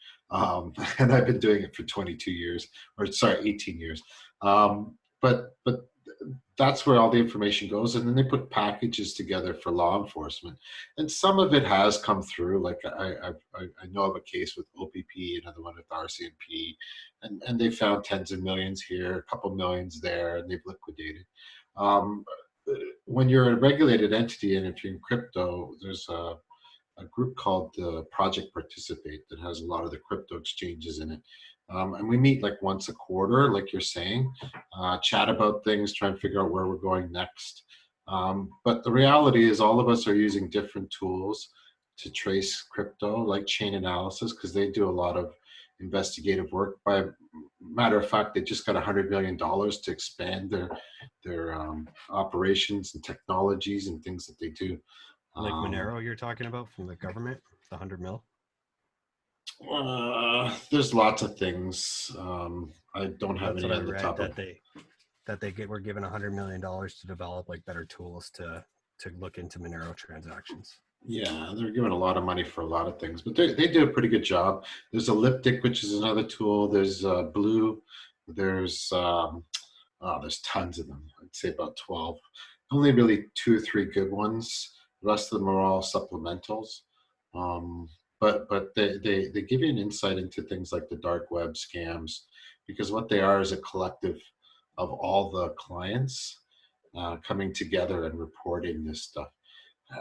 And I've been doing it for 22 years, or sorry, 18 years. But that's where all the information goes. And then they put packages together for law enforcement. And some of it has come through. Like I know of a case with OPP, another one with RCMP, and they found tens of millions here, a couple millions there, and they've liquidated. When you're a regulated entity, and if you're in crypto, there's a group called Project Participate that has a lot of the crypto exchanges in it. And we meet like once a quarter, like you're saying, chat about things, try and figure out where we're going next. But the reality is all of us are using different tools to trace crypto, like chain analysis, because they do a lot of investigative work. By matter of fact, they just got $100 million to expand their operations and technologies and things that they do. Like Monero you're talking about from the government, the 100 mil? There's lots of things. I don't have That's any what I on the read, top that of they were given $100 million to develop like better tools to look into Monero transactions. Yeah, they're giving a lot of money for a lot of things, but they do a pretty good job. There's Elliptic, which is another tool. There's Blue. There's tons of them. I'd say about 12. Only really 2 or 3 good ones. The rest of them are all supplementals. But they give you an insight into things like the dark web scams, because what they are is a collective of all the clients coming together and reporting this stuff.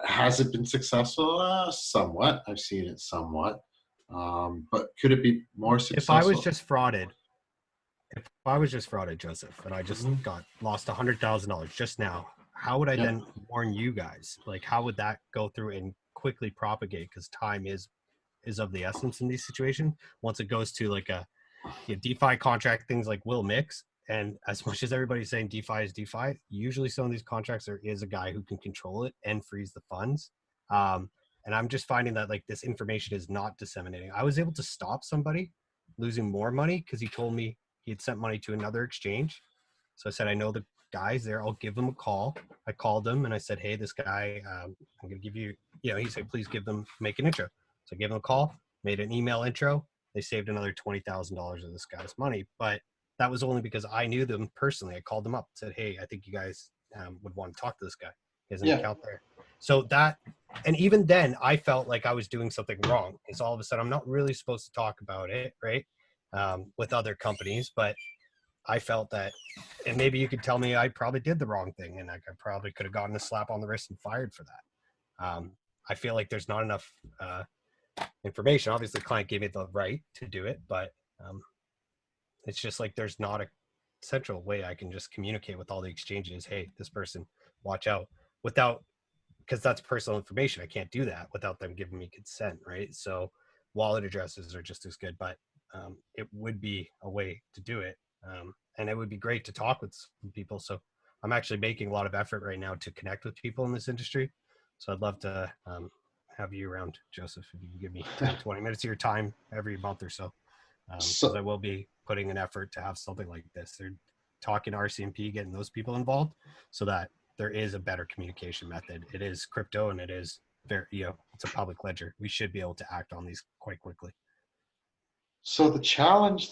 Has it been successful? Somewhat. I've seen it somewhat. But could it be more successful? If I was just frauded, Joseph, and I just lost $100,000 just now, how would I then warn you guys? Like, how would that go through and quickly propagate? Because time is of the essence in these situations. Once it goes to like a DeFi contract, things like will mix. And as much as everybody's saying DeFi is DeFi, usually some of these contracts, there is a guy who can control it and freeze the funds. And I'm just finding that like this information is not disseminating. I was able to stop somebody losing more money because he told me he had sent money to another exchange. So I said, I know the guys there. I'll give them a call. I called them and I said, hey, this guy, I'm going to give you, he said, please make an intro. So I gave him a call, made an email intro. They saved another $20,000 of this guy's money. But that was only because I knew them personally. I called them up, said, hey, I think you guys would want to talk to this guy. He has an account there. So that, and even then I felt like I was doing something wrong. Because all of a sudden I'm not really supposed to talk about it, right? With other companies, but I felt that, and maybe you could tell me I probably did the wrong thing and like I probably could have gotten a slap on the wrist and fired for that. I feel like there's not enough information. Obviously the client gave me the right to do it, but it's just like there's not a central way I can just communicate with all the exchanges. Hey, this person, watch out, without, because that's personal information. I can't do that without them giving me consent, right? So wallet addresses are just as good, but it would be a way to do it. And it would be great to talk with people. So I'm actually making a lot of effort right now to connect with people in this industry. So I'd love to have you around, Joseph, if you can give me 10, 20 minutes of your time every month or so. So I will be putting an effort to have something like this. They're talking RCMP, getting those people involved so that there is a better communication method. It is crypto and it is very, it's a public ledger. We should be able to act on these quite quickly. So the challenge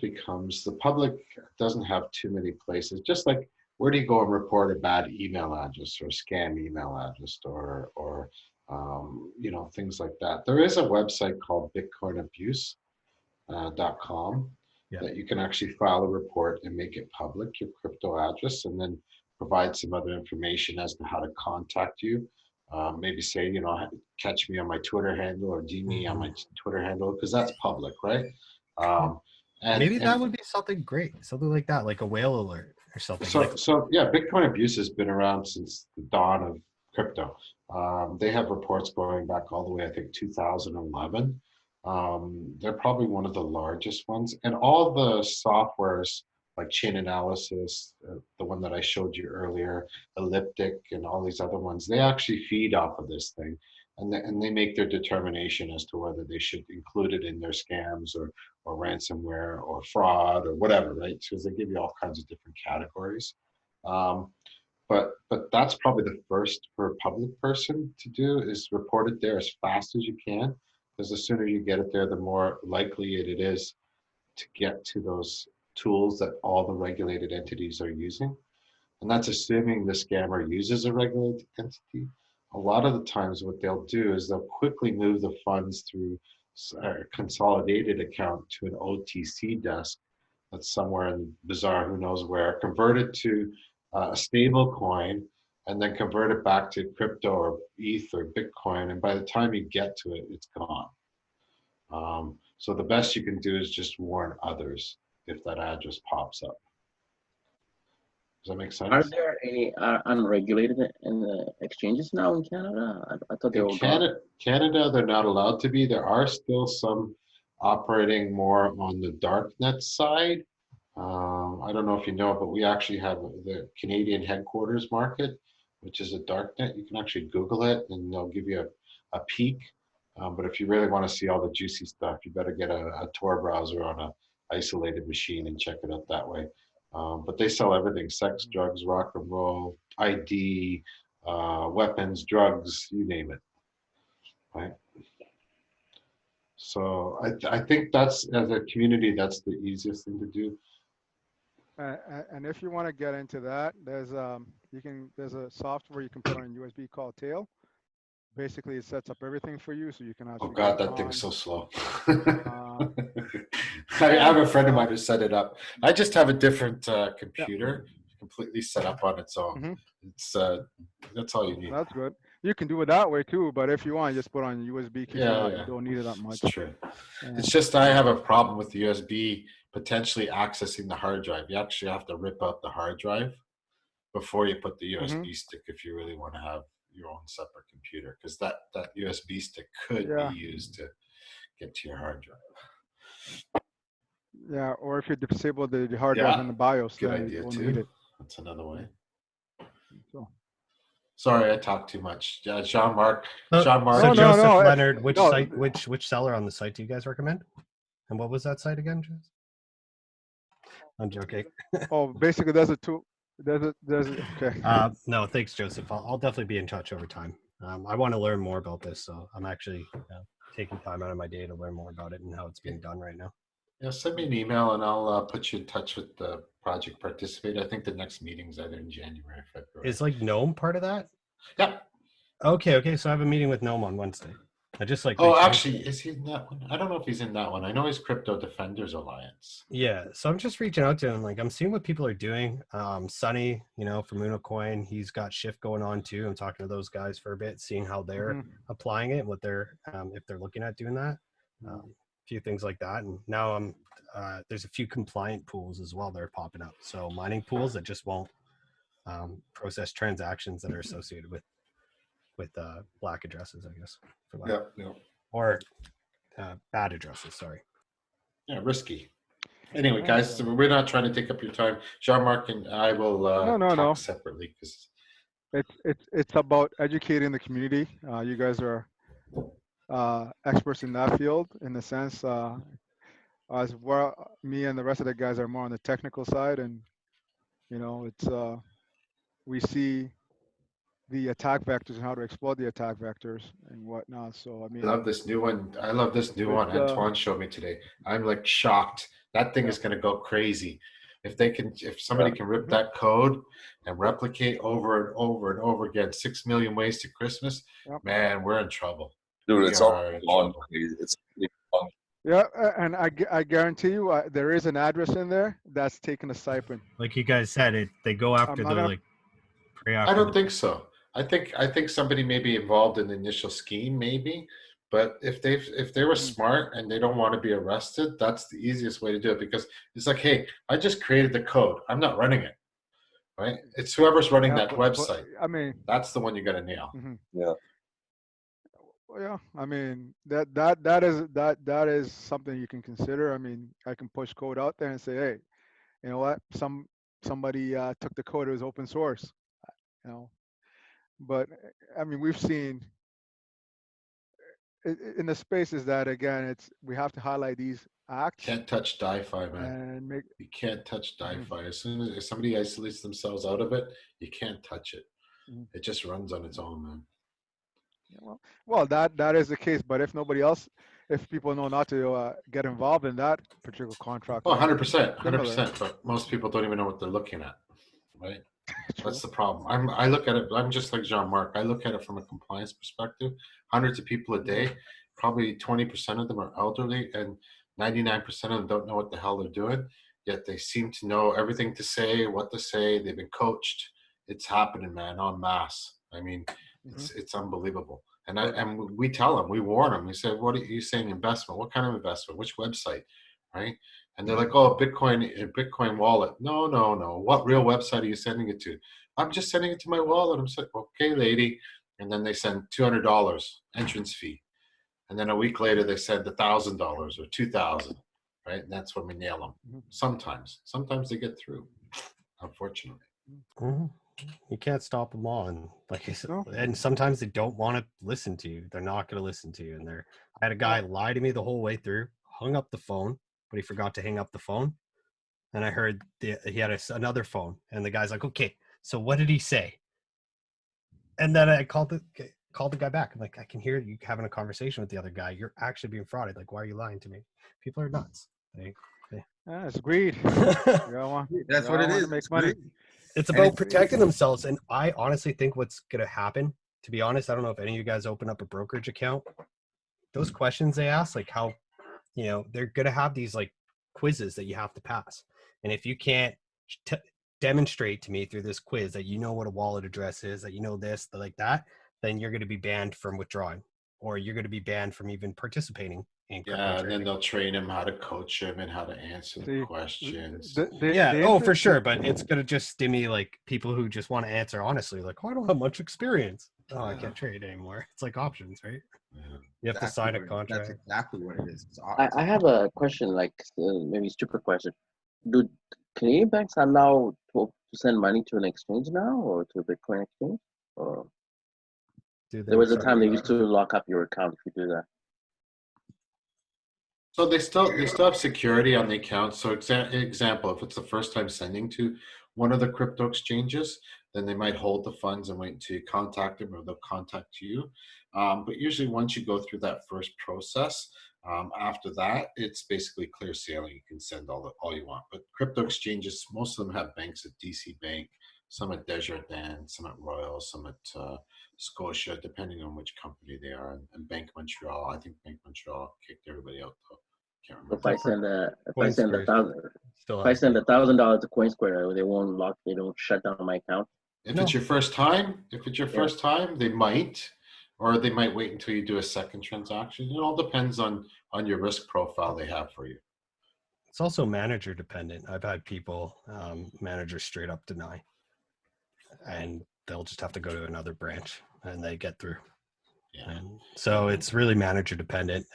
becomes the public doesn't have too many places. Just like, where do you go and report a bad email address or a scam email address or things like that? There is a website called bitcoinabuse.com that you can actually file a report and make it public, your crypto address, and then provide some other information as to how to contact you. Maybe say, catch me on my Twitter handle or DM me on my Twitter handle, because that's public, right? And that would be something great, something like that, like a whale alert or something. So Bitcoin abuse has been around since the dawn of crypto. They have reports going back all the way, I think, 2011. They're probably one of the largest ones, and all the softwares like Chain Analysis, the one that I showed you earlier, Elliptic, and all these other ones, they actually feed off of this thing, and they make their determination as to whether they should include it in their scams or ransomware or fraud or whatever, right? Because they give you all kinds of different categories. But that's probably the first for a public person to do, is report it there as fast as you can, because the sooner you get it there, the more likely it is to get to those tools that all the regulated entities are using. And that's assuming the scammer uses a regulated entity. A lot of the times what they'll do is they'll quickly move the funds through a consolidated account to an OTC desk that's somewhere in Bizarre, who knows where, convert it to a stable coin, and then convert it back to crypto or ETH or Bitcoin. And by the time you get to it, it's gone. So the best you can do is just warn others if that address pops up. Does that make sense? Are there any unregulated in the exchanges now in Canada? I thought they were Canada, they're not allowed to be. There are still some operating more on the darknet side. I don't know if you know, but we actually have the Canadian headquarters market, which is a darknet. You can actually Google it and they'll give you a peek. But if you really want to see all the juicy stuff, you better get a Tor browser on an isolated machine and check it out that way. But they sell everything: sex, drugs, rock and roll, ID, weapons, drugs, you name it, right? So I think that's, as a community, that's the easiest thing to do. And if you want to get into that, there's a software you can put on a USB called Tail. Basically, it sets up everything for you, so you can actually. Oh God, that thing's so slow. I have a friend of mine who set it up. I just have a different computer, completely set up on its own. It's that's all you need. That's good. You can do it that way too, but if you want, just put on USB. You don't need it that much. It's true. It's just I have a problem with the USB potentially accessing the hard drive. You actually have to rip out the hard drive before you put the Mhm. USB stick if you really want to have your own separate computer, because that USB stick could Yeah. be used to get to your hard drive. Yeah, or if you disable the hard drive Yeah, in the BIOS, good then idea you won't too. need it. That's another way. So. Sorry, I talked too much. Jean-Marc. So, Jean-Marc. so No, Joseph no, Leonard, which no. site, which seller on the site do you guys recommend? And what was that site again, Joseph? I'm joking. Oh, basically, there's okay. No, thanks, Joseph. I'll definitely be in touch over time. I want to learn more about this, so I'm actually taking time out of my day to learn more about it and how it's being done right now. Yeah, send me an email and I'll put you in touch with the project participator. I think the next meeting's either in January or February. Is like Gnome part of that? Yep. Okay. So I have a meeting with Gnome on Wednesday. I just like. Oh, actually, is he in that one? I don't know if he's in that one. I know he's Crypto Defenders Alliance. Yeah, so I'm just reaching out to him. Like, I'm seeing what people are doing. Sonny, from UnoCoin, he's got Shift going on too. I'm talking to those guys for a bit, seeing how they're applying it, what they're if they're looking at doing that. A few things like that. And now I'm there's a few compliant pools as well that are popping up. So mining pools that just won't process transactions that are associated with black addresses, I guess. Yeah. Or bad addresses. Sorry. Yeah, risky. Anyway, guys, we're not trying to take up your time. Jean-Marc and I will talk separately because it's about educating the community. You guys are experts in that field, in the sense as well. Me and the rest of the guys are more on the technical side, and it's we see the attack vectors and how to exploit the attack vectors and whatnot. So I mean, I love this new one. Antoine showed me today. I'm like shocked. That thing is going to go crazy. If somebody can rip that code and replicate over and over and over again, 6 million ways to Christmas, man, we're in trouble. Dude, it's all on. It's yeah, and I guarantee you, there is an address in there that's taking a stipend. Like you guys said, they go after prey after. I don't think so. I think somebody may be involved in the initial scheme, maybe, but if they were smart and they don't want to be arrested, that's the easiest way to do it, because it's like, hey, I just created the code. I'm not running it, right? It's whoever's running that website. I mean, that's the one you got to nail. Yeah. Well, yeah, I mean that is something you can consider. I mean, I can push code out there and say, hey, you know what? Somebody took the code. It was open source, But I mean, we've seen in the spaces that, again, we have to highlight these acts. Can't touch DiFi, man. And you can't touch DiFi. As soon as somebody isolates themselves out of it, you can't touch it. It just runs on its own, man. Yeah, well, that is the case. But if nobody else, if people know not to get involved in that particular contract, 100%. But most people don't even know what they're looking at, right? That's the problem. I look at it. I'm just like Jean-Marc. I look at it from a compliance perspective. Hundreds of people a day, probably 20% of them are elderly, and 99% of them don't know what the hell they're doing. Yet they seem to know everything to say, what to say. They've been coached. It's happening, man, en masse. I mean, it's unbelievable. And we tell them, we warn them. We say, what are you saying? Investment? What kind of investment? Which website? Right? And they're like, oh, Bitcoin wallet. No. What real website are you sending it to? I'm just sending it to my wallet. I'm saying, okay, lady. And then they send $200 entrance fee. And then a week later, they send $1,000 or $2,000. Right? And that's when we nail them. Sometimes they get through, unfortunately. You can't stop them all. And sometimes they don't want to listen to you. They're not going to listen to you. And I had a guy lie to me the whole way through, hung up the phone, but he forgot to hang up the phone. And I heard he had another phone, and the guy's like, okay, so what did he say? And then I called the guy back. I'm like, I can hear you having a conversation with the other guy. You're actually being frauded. Like, why are you lying to me? People are nuts. It's greed. That's what it is. Make money. It's about protecting themselves. And I honestly think what's going to happen, to be honest, I don't know if any of you guys open up a brokerage account. Those questions they ask, like how, they're going to have these like quizzes that you have to pass. And if you can't demonstrate to me through this quiz that you know what a wallet address is, that you know this, like that, then you're going to be banned from withdrawing, or you're going to be banned from even participating in Yeah, crypto and then trading. they'll train him how to coach him and how to answer the See, questions. Yeah, the oh, for inter- sure, but it's gonna just stimulate like people who just want to answer honestly, like, oh, I don't have much experience. Oh, I can't trade anymore. It's like options, right? Yeah. You have to sign a contract. That's exactly what it is. I have a question, like maybe a stupid question. Do Canadian banks allow to send money to an exchange now, or to a Bitcoin exchange? Or Do there was a sorry, time they used to lock up your account if you do that. So they still have security on the account. So example, if it's the first time sending to one of the crypto exchanges, then they might hold the funds and wait until you contact them, or they'll contact you. But usually once you go through that first process, after that, it's basically clear sailing. You can send all you want. But crypto exchanges, most of them have banks at DC Bank, some at Desjardins, some at Royal, some at Scotia, depending on which company they are. And Bank Montreal, I think Bank Montreal kicked everybody out though. Can't If remember. I send Coinsquare still if I has send bank. $1,000 to Coinsquare, they won't lock. They don't shut down my account. If No. it's your first time, they might, or they might wait until you do a second transaction. It all depends on your risk profile they have for you. It's also manager dependent. I've had people, managers straight up deny, and they'll just have to go to another branch and they get through. Yeah. And so it's really manager dependent.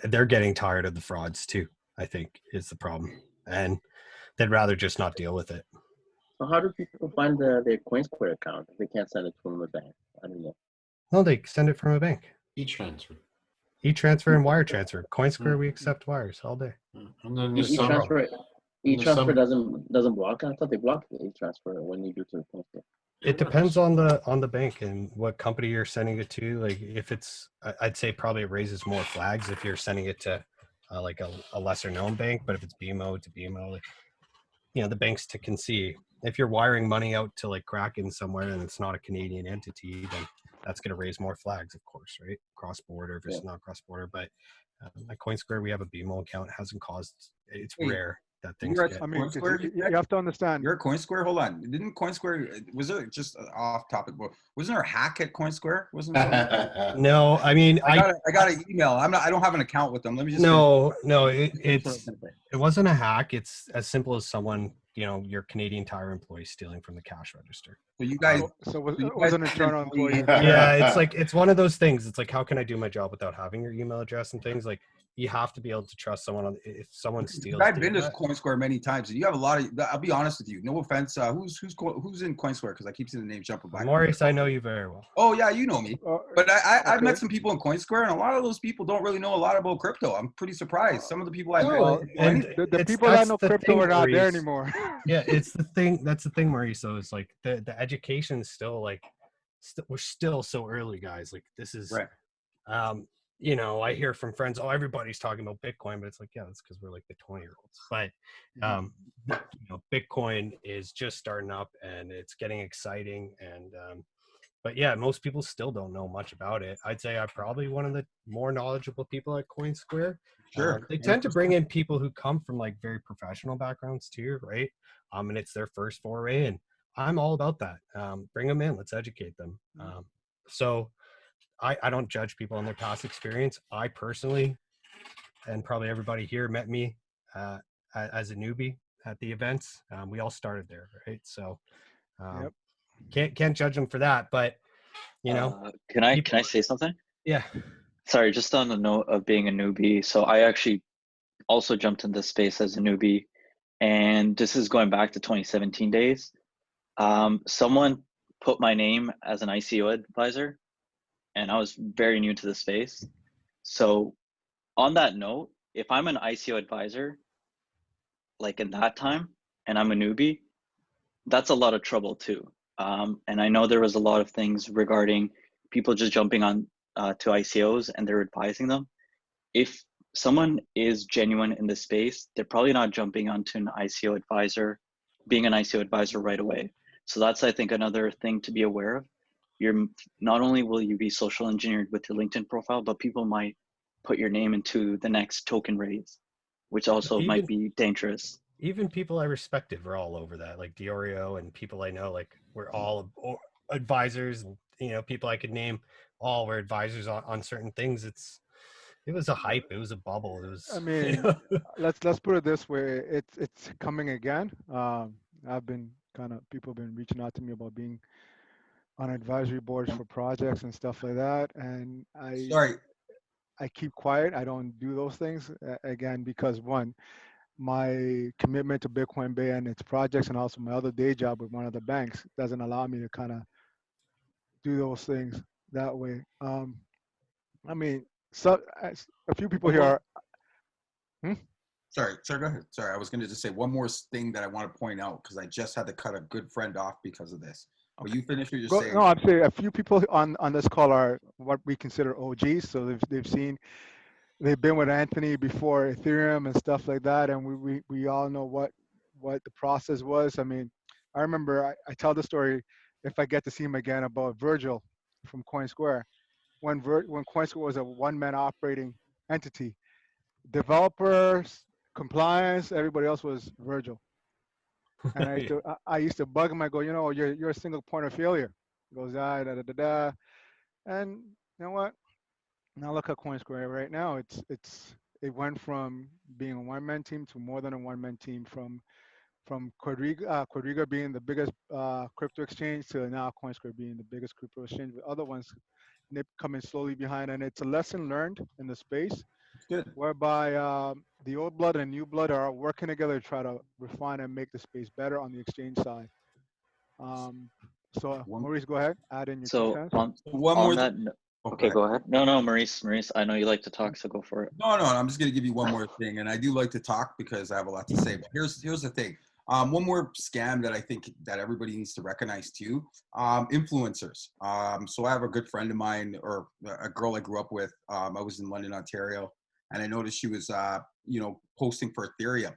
They're getting tired of the frauds too, I think, is the problem. And they'd rather just not deal with it. So how do people find their Coinsquare account if they can't send it from a bank? I don't know. No, they send it from a bank. E-transfer. E-transfer and wire transfer. Coinsquare, we accept wires all day. And then there's some, E-transfer doesn't block. I thought they blocked the e-transfer when you do to Coinsquare. It depends on the bank and what company you're sending it to. Like if it's, I'd say probably it raises more flags if you're sending it to like a lesser known bank. But if it's BMO to BMO, like, you know, the banks can see. If you're wiring money out to like Kraken somewhere and it's not a Canadian entity, then that's going to raise more flags, of course, right? Cross border versus not cross border. But at Coinsquare, we have a BMO account. It hasn't caused. It's rare that things get. I mean, you have to understand. You're at Coinsquare. Hold on. Didn't Coinsquare? Was there just off topic? But wasn't there a hack at Coinsquare? Wasn't there? No, I mean, I got an email. I don't have an account with them. Let me just. No, it wasn't a hack. It's as simple as someone, you know, your Canadian Tire employee stealing from the cash register. So you guys. It was an internal employee. Yeah, it's like, it's one of those things. It's like, how can I do my job without having your email address and things? Like, you have to be able to trust someone. If someone steals, I've been to Coinsquare many times, and you have a lot of. I'll be honest with you. No offense. Who's in Coinsquare? Because I keep seeing the name jumping back. Maurice, I know you very well. Oh yeah, you know me. But I've met some people in Coinsquare, and a lot of those people don't really know a lot about crypto. I'm pretty surprised. Some of the people I met. And the people that know crypto are not there anymore. Yeah, it's the thing. That's the thing, Maurice. So it's like the education is still like, we're still so early, guys. Like this is right. You know, I hear from friends, oh, everybody's talking about Bitcoin, but it's like, yeah, that's because we're like the 20-year-olds. But you know, Bitcoin is just starting up and it's getting exciting. And but yeah, most people still don't know much about it. I'd say I'm probably one of the more knowledgeable people at Coinsquare. Sure. They tend to bring in people who come from like very professional backgrounds too, right? And it's their first foray, and I'm all about that. Bring them in, let's educate them. So I don't judge people on their past experience. I personally, and probably everybody here, met me as a newbie at the events. We all started there, right? So can't judge them for that. But you know, can I say something? Yeah. Sorry, just on the note of being a newbie. So I actually also jumped into space as a newbie, and this is going back to 2017 days. Someone put my name as an ICO advisor, and I was very new to the space. So on that note, if I'm an ICO advisor, like in that time, and I'm a newbie, that's a lot of trouble too. And I know there was a lot of things regarding people just jumping on to ICOs and they're advising them. If someone is genuine in this space, they're probably not jumping onto an ICO advisor, being an ICO advisor right away. So that's, I think, another thing to be aware of. You're not only will you be social engineered with your LinkedIn profile, but people might put your name into the next token raise, which also might be dangerous. Even people I respected were all over that, like Diorio and people I know, like we're all advisors, and you know, people I could name all were advisors on certain things. it was a hype. It was a bubble. It was. I mean, let's put it this way. It's coming again. I've been people have been reaching out to me about being on advisory boards for projects and stuff like that, and Sorry. I keep quiet. I don't do those things again because one, my commitment to Bitcoin Bay and its projects, and also my other day job with one of the banks, doesn't allow me to kind of do those things that way. I mean, a few people here are. Sorry, go ahead. Sorry, I was going to just say one more thing that I want to point out because I just had to cut a good friend off because of this. But you finish what you're saying. No, I'm saying a few people on this call are what we consider OGs. So they've been with Anthony before Ethereum and stuff like that, and we all know what the process was. I mean, I remember I tell the story if I get to see him again about Virgil from CoinSquare. When CoinSquare was a one-man operating entity, developers, compliance, everybody else was Virgil. And I used to bug him. I go, you're a single point of failure. He goes, da da da da da. And you know what? Now look at CoinSquare right now. It went from being a one-man team to more than a one-man team. From Quadriga being the biggest crypto exchange to now CoinSquare being the biggest crypto exchange, with other ones coming slowly behind. And it's a lesson learned in the space. Good. Whereby the old blood and new blood are working together to try to refine and make the space better on the exchange side. So Maurice, go ahead, add in your 2 cents. Okay, go ahead. No, Maurice, I know you like to talk, so go for it. No, I'm just going to give you one more thing, and I do like to talk because I have a lot to say. But here's the thing. One more scam that I think that everybody needs to recognize too, influencers. So I have a good friend of mine, or a girl I grew up with. I was in London, Ontario, and I noticed she was, posting for Ethereum.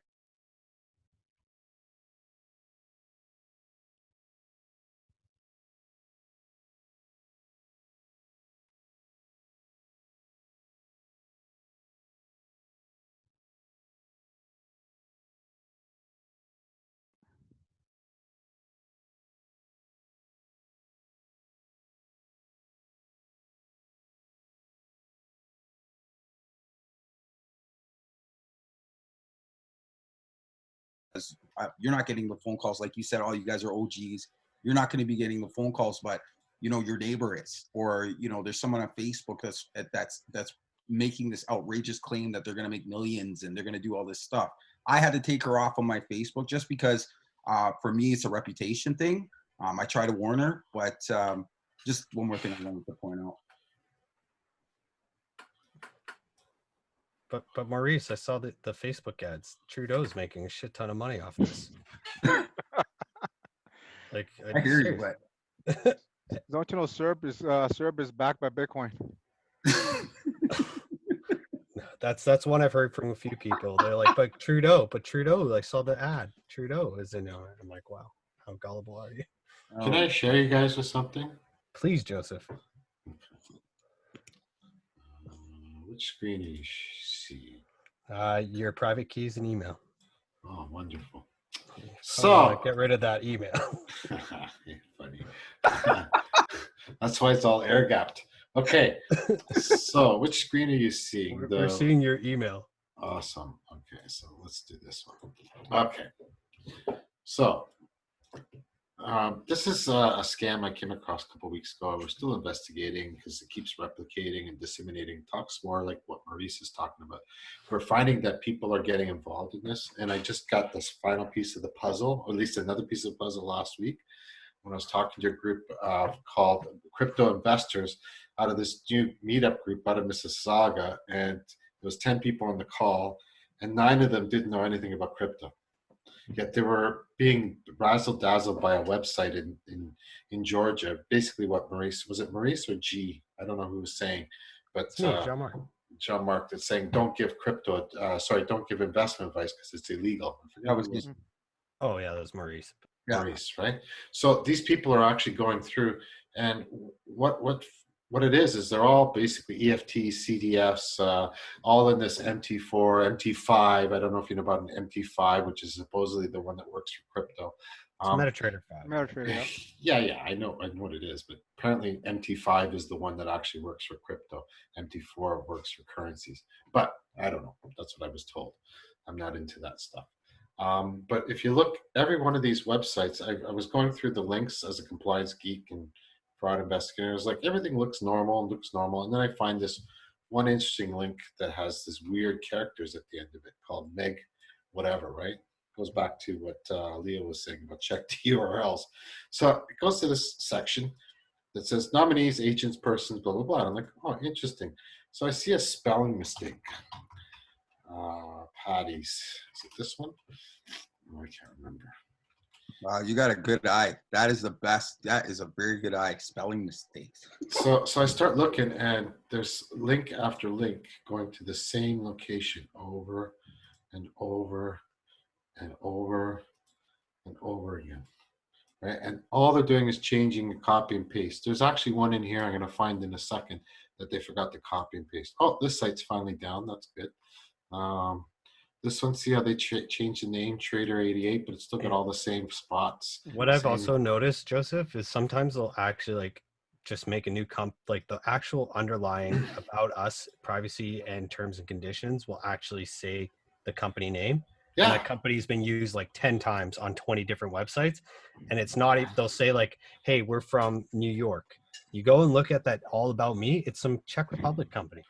You're not getting the phone calls like you said. All you guys are OGs. You're not going to be getting the phone calls, but your neighbor is, or there's someone on Facebook that's making this outrageous claim that they're going to make millions and they're going to do all this stuff. I had to take her off of my Facebook just because for me it's a reputation thing. I try to warn her, but just one more thing I wanted to point out. But Maurice, I saw the Facebook ads. Trudeau's making a shit ton of money off this. Like, I hear you, but don't you know Serb is backed by Bitcoin? That's one I've heard from a few people. They're like, but Trudeau, I saw the ad. Trudeau is in there. I'm like, wow, how gullible are you? Can I share you guys with something? Please, Joseph. Which screen do you see? Your private keys and email. Oh, wonderful. So get rid of that email. Funny. That's why it's all air gapped. Okay. So which screen are you seeing? We're seeing your email. Awesome. Okay, so let's do this one. Okay. So this is a scam I came across a couple of weeks ago. We're still investigating because it keeps replicating and disseminating. Talks more like what Maurice is talking about. We're finding that people are getting involved in this, and I just got this final piece of the puzzle, or at least another piece of the puzzle last week when I was talking to a group called Crypto Investors out of this new meetup group out of Mississauga, and there was 10 people on the call, and 9 of them didn't know anything about crypto. Yet they were being razzle-dazzled by a website in Georgia. Basically what Maurice, was it Maurice or G? I don't know who was saying, but John Mark that's saying don't give don't give investment advice because it's illegal. Oh yeah, that was Maurice. Maurice, right? So these people are actually going through, and what what it is they're all basically EFTs, CDFs, all in this MT4, MT5. I don't know if you know about an MT5, which is supposedly the one that works for crypto. It's MetaTrader 5. MetaTrader, yeah, I know what it is, but apparently MT5 is the one that actually works for crypto. MT4 works for currencies, but I don't know. That's what I was told. I'm not into that stuff. But if you look, every one of these websites, I was going through the links as a compliance geek and fraud investigator. I was like, everything looks normal, and then I find this one interesting link that has this weird characters at the end of it called Meg whatever, right? Goes back to what Leo was saying about check the URLs. So it goes to this section that says nominees, agents, persons, blah, blah, blah. And I'm like, oh, interesting. So I see a spelling mistake. Patties. Is it this one? Oh, I can't remember. Wow, you got a good eye. That is the best. That is a very good eye. Spelling mistakes. So I start looking, and there's link after link going to the same location over and over and over and over again, right? And all they're doing is changing the copy and paste. There's actually one in here I'm going to find in a second that they forgot to copy and paste. Oh, this site's finally down. That's good. This one, see how they changed the name, Trader 88, but it's still got all the same spots. What I've also noticed, Joseph, is sometimes they'll actually like just make a new like the actual underlying about us privacy and terms and conditions will actually say the company name. Yeah. And that company's been used like 10 times on 20 different websites. And it's not, they'll say like, hey, we're from New York. You go and look at that all about me. It's some Czech Republic company.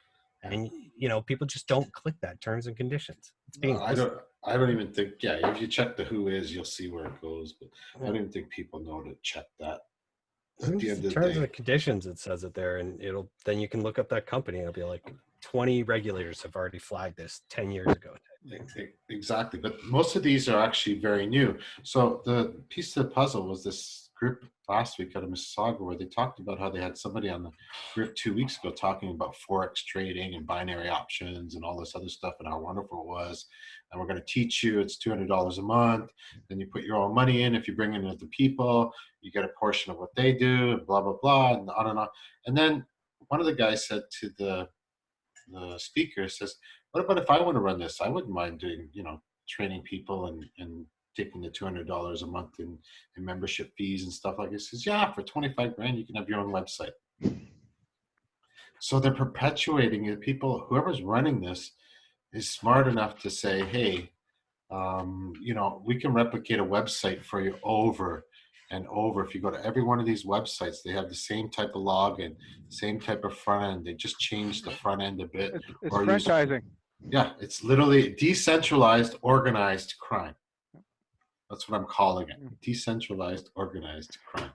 And you know, people just don't click that terms and conditions. It's being I don't even think, yeah, if you check the who is, you'll see where it goes, but I don't even think people know to check that. At the end of the terms day. and conditions, it says it there, and then you can look up that company and it'll be like 20 regulators have already flagged this 10 years ago. Exactly, but most of these are actually very new. So the piece of the puzzle was this group last week out of Mississauga where they talked about how they had somebody on the group 2 weeks ago talking about Forex trading and binary options and all this other stuff and how wonderful it was. And we're going to teach you, it's $200 a month. Then you put your own money in. If you bring in other people, you get a portion of what they do and blah, blah, blah, and on and on. And then one of the guys said to the speaker, says, what about if I want to run this? I wouldn't mind doing, training people and taking the $200 a month in membership fees and stuff like this. He says, yeah, for 25 grand, you can have your own website. So they're perpetuating it. People, whoever's running this is smart enough to say, hey, we can replicate a website for you over and over. If you go to every one of these websites, they have the same type of login, same type of front end. They just change the front end a bit. It's franchising. Yeah, it's literally decentralized organized crime. That's what I'm calling it. Decentralized organized crime.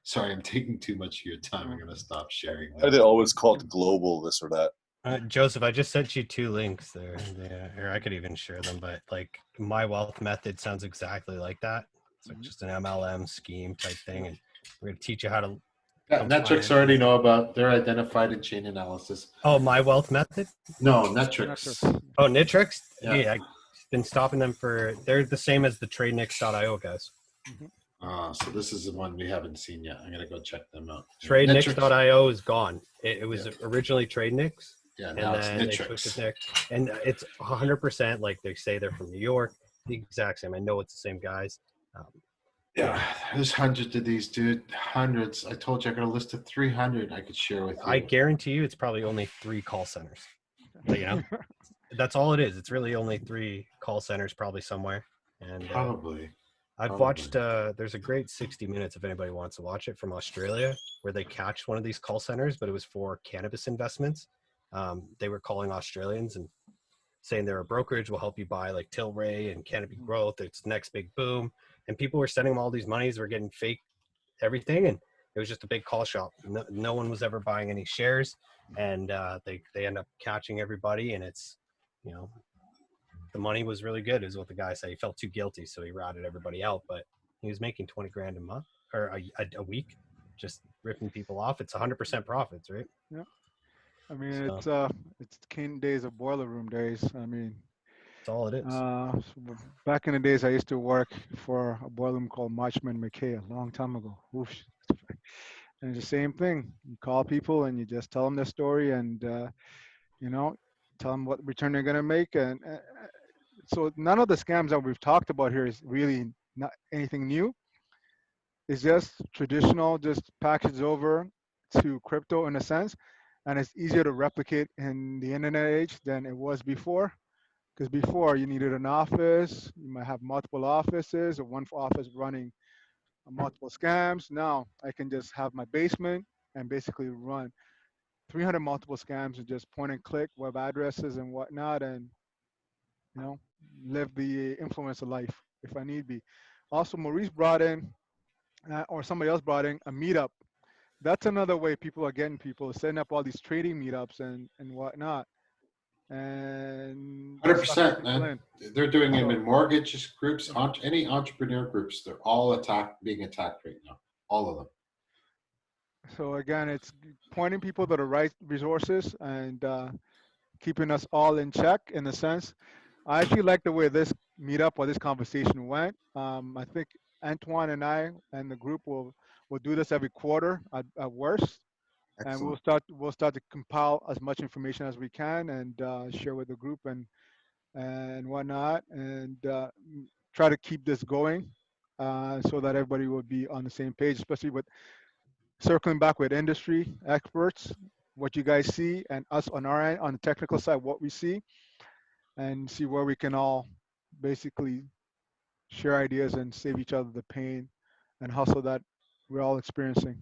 Sorry, I'm taking too much of your time. I'm going to stop sharing. Why do they always call it global this or that? Joseph, I just sent you 2 links there. Yeah, or I could even share them, but like My Wealth Method sounds exactly like that. It's like just an MLM scheme type thing. And we're going to teach you how to. Yeah, Netrix already know about. They're identified in chain analysis. Oh, My Wealth Method? No, Netrix. Oh, Netrix? Yeah. I've been stopping them they're the same as the TradeNix.io guys. So this is the one we haven't seen yet. I'm going to go check them out. TradeNix.io is gone. It was originally TradeNix. Yeah, now it's Netrix. And it's 100% like they say they're from New York. The exact same. I know it's the same guys. Yeah, there's hundreds of these, dude. Hundreds. I told you I got a list of 300 I could share with you. I guarantee you it's probably only 3 call centers. But, that's all it is. It's really only 3 call centers probably somewhere. And probably. I've watched, there's a great 60 Minutes if anybody wants to watch it from Australia where they catch one of these call centers, but it was for cannabis investments. They were calling Australians and saying they're a brokerage, will help you buy like Tilray and Canopy Growth. It's the next big boom. And people were sending them all these monies. We're getting fake everything. And it was just a big call shop. No one was ever buying any shares. And they end up catching everybody. And it's, the money was really good is what the guy said. He felt too guilty. So he ratted everybody out. But he was making 20 grand a month or a week, just ripping people off. It's 100% profits, right? Yeah. I mean, it's Kane days of boiler room days. I mean, that's all it is. So back in the days, I used to work for a boiler room called Marchman McKay a long time ago. Oof. And it's the same thing. You call people and you just tell them their story, and you know, tell them what return they're gonna make. And so none of the scams that we've talked about here is really not anything new. It's just traditional, just packaged over to crypto in a sense, and it's easier to replicate in the internet age than it was before. Because before you needed an office, you might have multiple offices or one office running multiple scams. Now I can just have my basement and basically run 300 multiple scams and just point and click web addresses and whatnot, and you know, live the influencer life if I need be. Also, Maurice brought in, or somebody else brought in, a meetup. That's another way people are getting people, setting up all these trading meetups and whatnot, and Hundred just sucking percent, people man. in. They're doing it So in mortgage groups, any entrepreneur groups. They're all being attacked right now. All of them. so again, it's pointing people to the right resources and keeping us all in check in a sense. I actually like the way this meetup or this conversation went. I think Antoine and I and the group will do this every quarter at worst, and Excellent. we'll start to compile as much information as we can and share with the group and whatnot, and try to keep this going so that everybody will be on the same page, especially with circling back with industry experts, what you guys see, and us on our end on the technical side, what we see, and see where we can all basically share ideas and save each other the pain and hustle that we're all experiencing.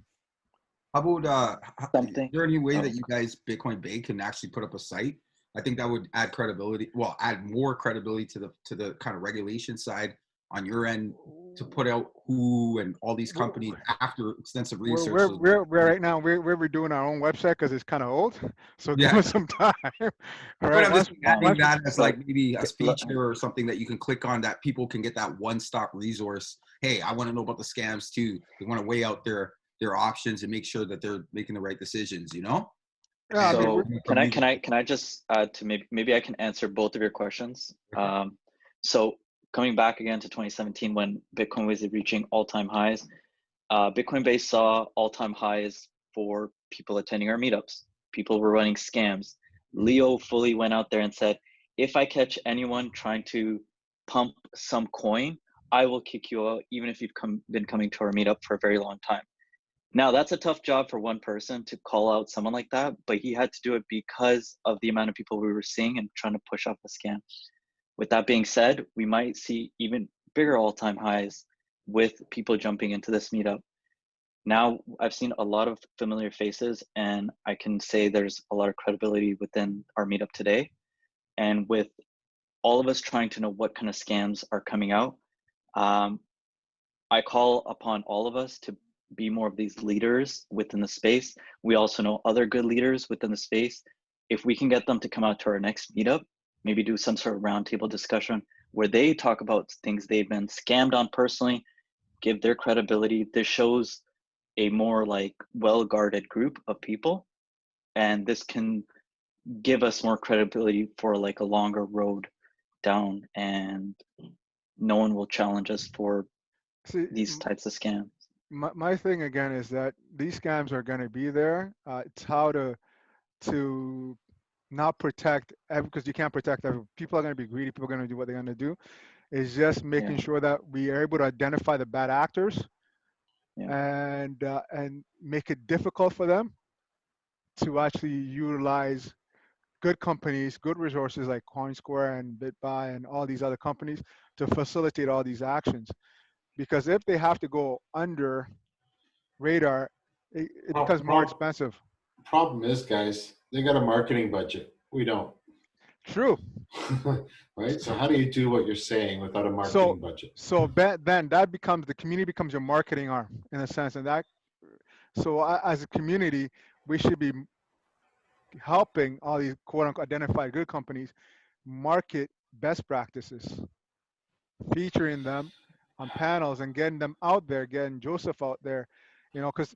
How about is Something. there any way Oh, that you guys, Bitcoin Bay, can actually put up a site? I think that would add credibility. Well, add more credibility to the kind of regulation side on your end to put out who and all these companies after extensive research. We're right now we're redoing our own website because it's kind of old, so give Yeah. us some time. All But right, I'm just adding once- that as like maybe a Look, feature or something that you can click on that people can get that one-stop resource. Hey, I want to know about the scams too. They want to weigh out their options and make sure that they're making the right decisions, you know? yeah, I mean, so And can I just add to maybe I can answer both of your questions. So coming back again to 2017 when Bitcoin was reaching all-time highs, Bitcoin Base saw all-time highs for people attending our meetups. People were running scams. Leo fully went out there and said, if I catch anyone trying to pump some coin, I will kick you out, even if you've been coming to our meetup for a very long time. Now, that's a tough job for one person to call out someone like that, but he had to do it because of the amount of people we were seeing and trying to push off the scam. With that being said, we might see even bigger all-time highs with people jumping into this meetup. Now, I've seen a lot of familiar faces, and I can say there's a lot of credibility within our meetup today. And with all of us trying to know what kind of scams are coming out, I call upon all of us to be more of these leaders within the space. We also know other good leaders within the space. If we can get them to come out to our next meetup, maybe do some sort of roundtable discussion where they talk about things they've been scammed on personally, give their credibility. This shows a more like well-guarded group of people, and this can give us more credibility for like a longer road down, and no one will challenge us for these types of scams. My thing again is that these scams are going to be there. It's how to not protect because you can't protect everyone. People are going to be greedy. People are going to do what they're going to do. It's just making sure that we are able to identify the bad actors and make it difficult for them to actually utilize good companies, good resources like CoinSquare and BitBuy and all these other companies to facilitate all these actions. Because if they have to go under radar, it becomes more expensive. Problem is, guys, they got a marketing budget. We don't. True. Right? So how do you do what you're saying without a marketing budget? So then that becomes, the community becomes your marketing arm in a sense. And that, so as a community, we should be helping all these quote unquote identified good companies market best practices, featuring them on panels and getting them out there, getting Joseph out there, you know, because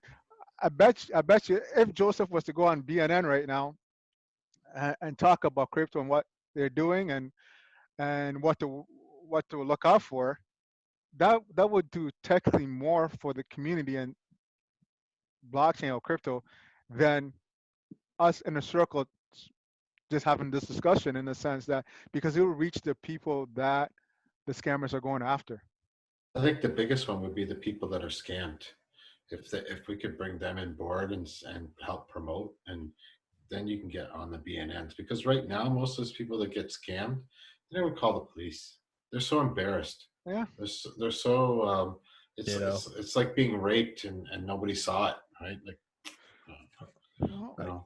I bet you if Joseph was to go on BNN right now and talk about crypto and what they're doing and what to look out for, that would do technically more for the community and blockchain or crypto than us in a circle just having this discussion, in the sense that because it will reach the people that the scammers are going after. I think the biggest one would be the people that are scammed. If we could bring them in board and help promote, and then you can get on the BNNs, because right now most of those people that get scammed, they never call the police. They're so embarrassed. Yeah. They're so it's like being raped and nobody saw it, right? Like,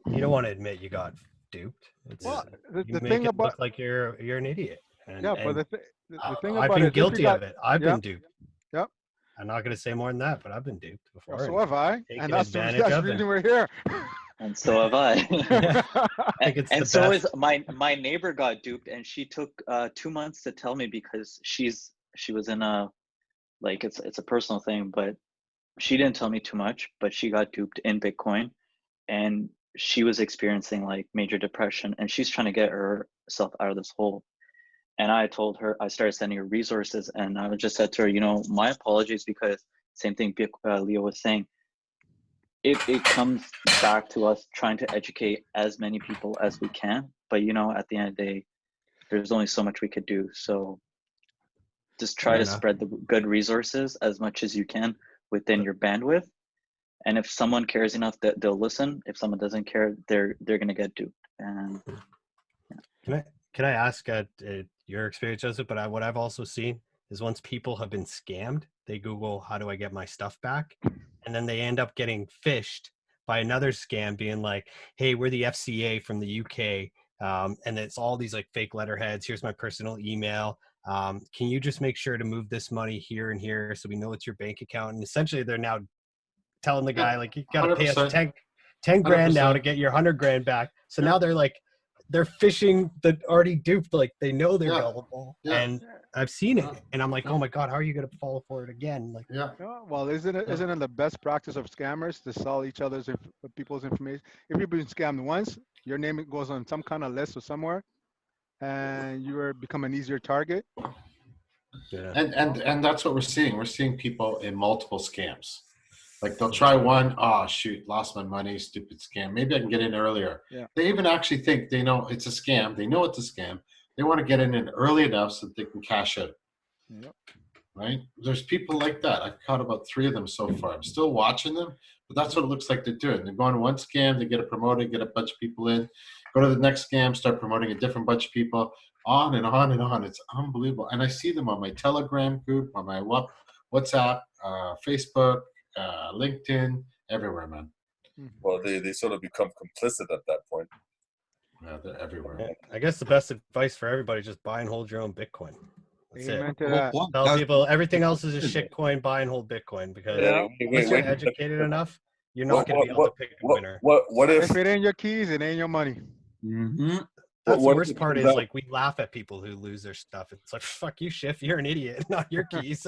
you don't want to admit you got duped. It's, well, you the make thing it about look like you're an idiot. And, yeah, but and the thing I've about been it, guilty of it. I've yeah, been duped. Yep. I'm not going to say more than that, but I've been duped before. So have I, taken and that's the advantage of reason it. we're here. And so have I. I think it's and the so best. is my neighbor got duped, and she took 2 months to tell me, because she was in a, like, it's a personal thing, but she didn't tell me too much, but she got duped in Bitcoin, and she was experiencing like major depression, and she's trying to get herself out of this hole. And I told her, I started sending her resources, and I just said to her, you know, my apologies, because same thing Leo was saying, it comes back to us trying to educate as many people as we can. But, you know, at the end of the day, there's only so much we could do. So just try to spread the good resources as much as you can within your bandwidth. And if someone cares enough, that they'll listen. If someone doesn't care, they're going to get duped. And yeah. Can I ask your experience, Joseph? But what I've also seen is once people have been scammed, they Google, how do I get my stuff back? And then they end up getting phished by another scam being like, hey, we're the FCA from the UK. And it's all these like fake letterheads. Here's my personal email. Can you just make sure to move this money here and here so we know it's your bank account? And essentially they're now telling the guy, like, you got to pay us 10 grand now to get your 100 grand back. So now they're like, they're phishing the already duped, like they know they're gullible. And I've seen it, and I'm like, oh my God, how are you going to fall for it again? Like, well, isn't it the best practice of scammers to sell each other's people's information? If you've been scammed once, your name goes on some kind of list or somewhere, and you become an easier target. Yeah. And that's what we're seeing. We're seeing people in multiple scams. Like they'll try one, oh shoot, lost my money, stupid scam. Maybe I can get in earlier. Yeah. They even actually think they know it's a scam. They know it's a scam. They want to get in early enough so that they can cash out. Yep. Right? There's people like that. I've caught about 3 of them so far. I'm still watching them, but that's what it looks like they're doing. They're going to one scam, they get it promoted, get a bunch of people in, go to the next scam, start promoting a different bunch of people, on and on and on. It's unbelievable. And I see them on my Telegram group, on my WhatsApp, Facebook, LinkedIn, everywhere, man. Well, they sort of become complicit at that point. Yeah, they're everywhere. Yeah, I guess the best advice for everybody is just buy and hold your own Bitcoin. That's Amen it. to that. Tell people everything else is a shit coin. Buy and hold Bitcoin, because once you're educated enough, you're not going to be able to pick a winner. What if it ain't your keys, it ain't your money? Mm-hmm. That's the worst part is, like, we laugh at people who lose their stuff. It's like, fuck you, Schiff, you're an idiot, not your keys.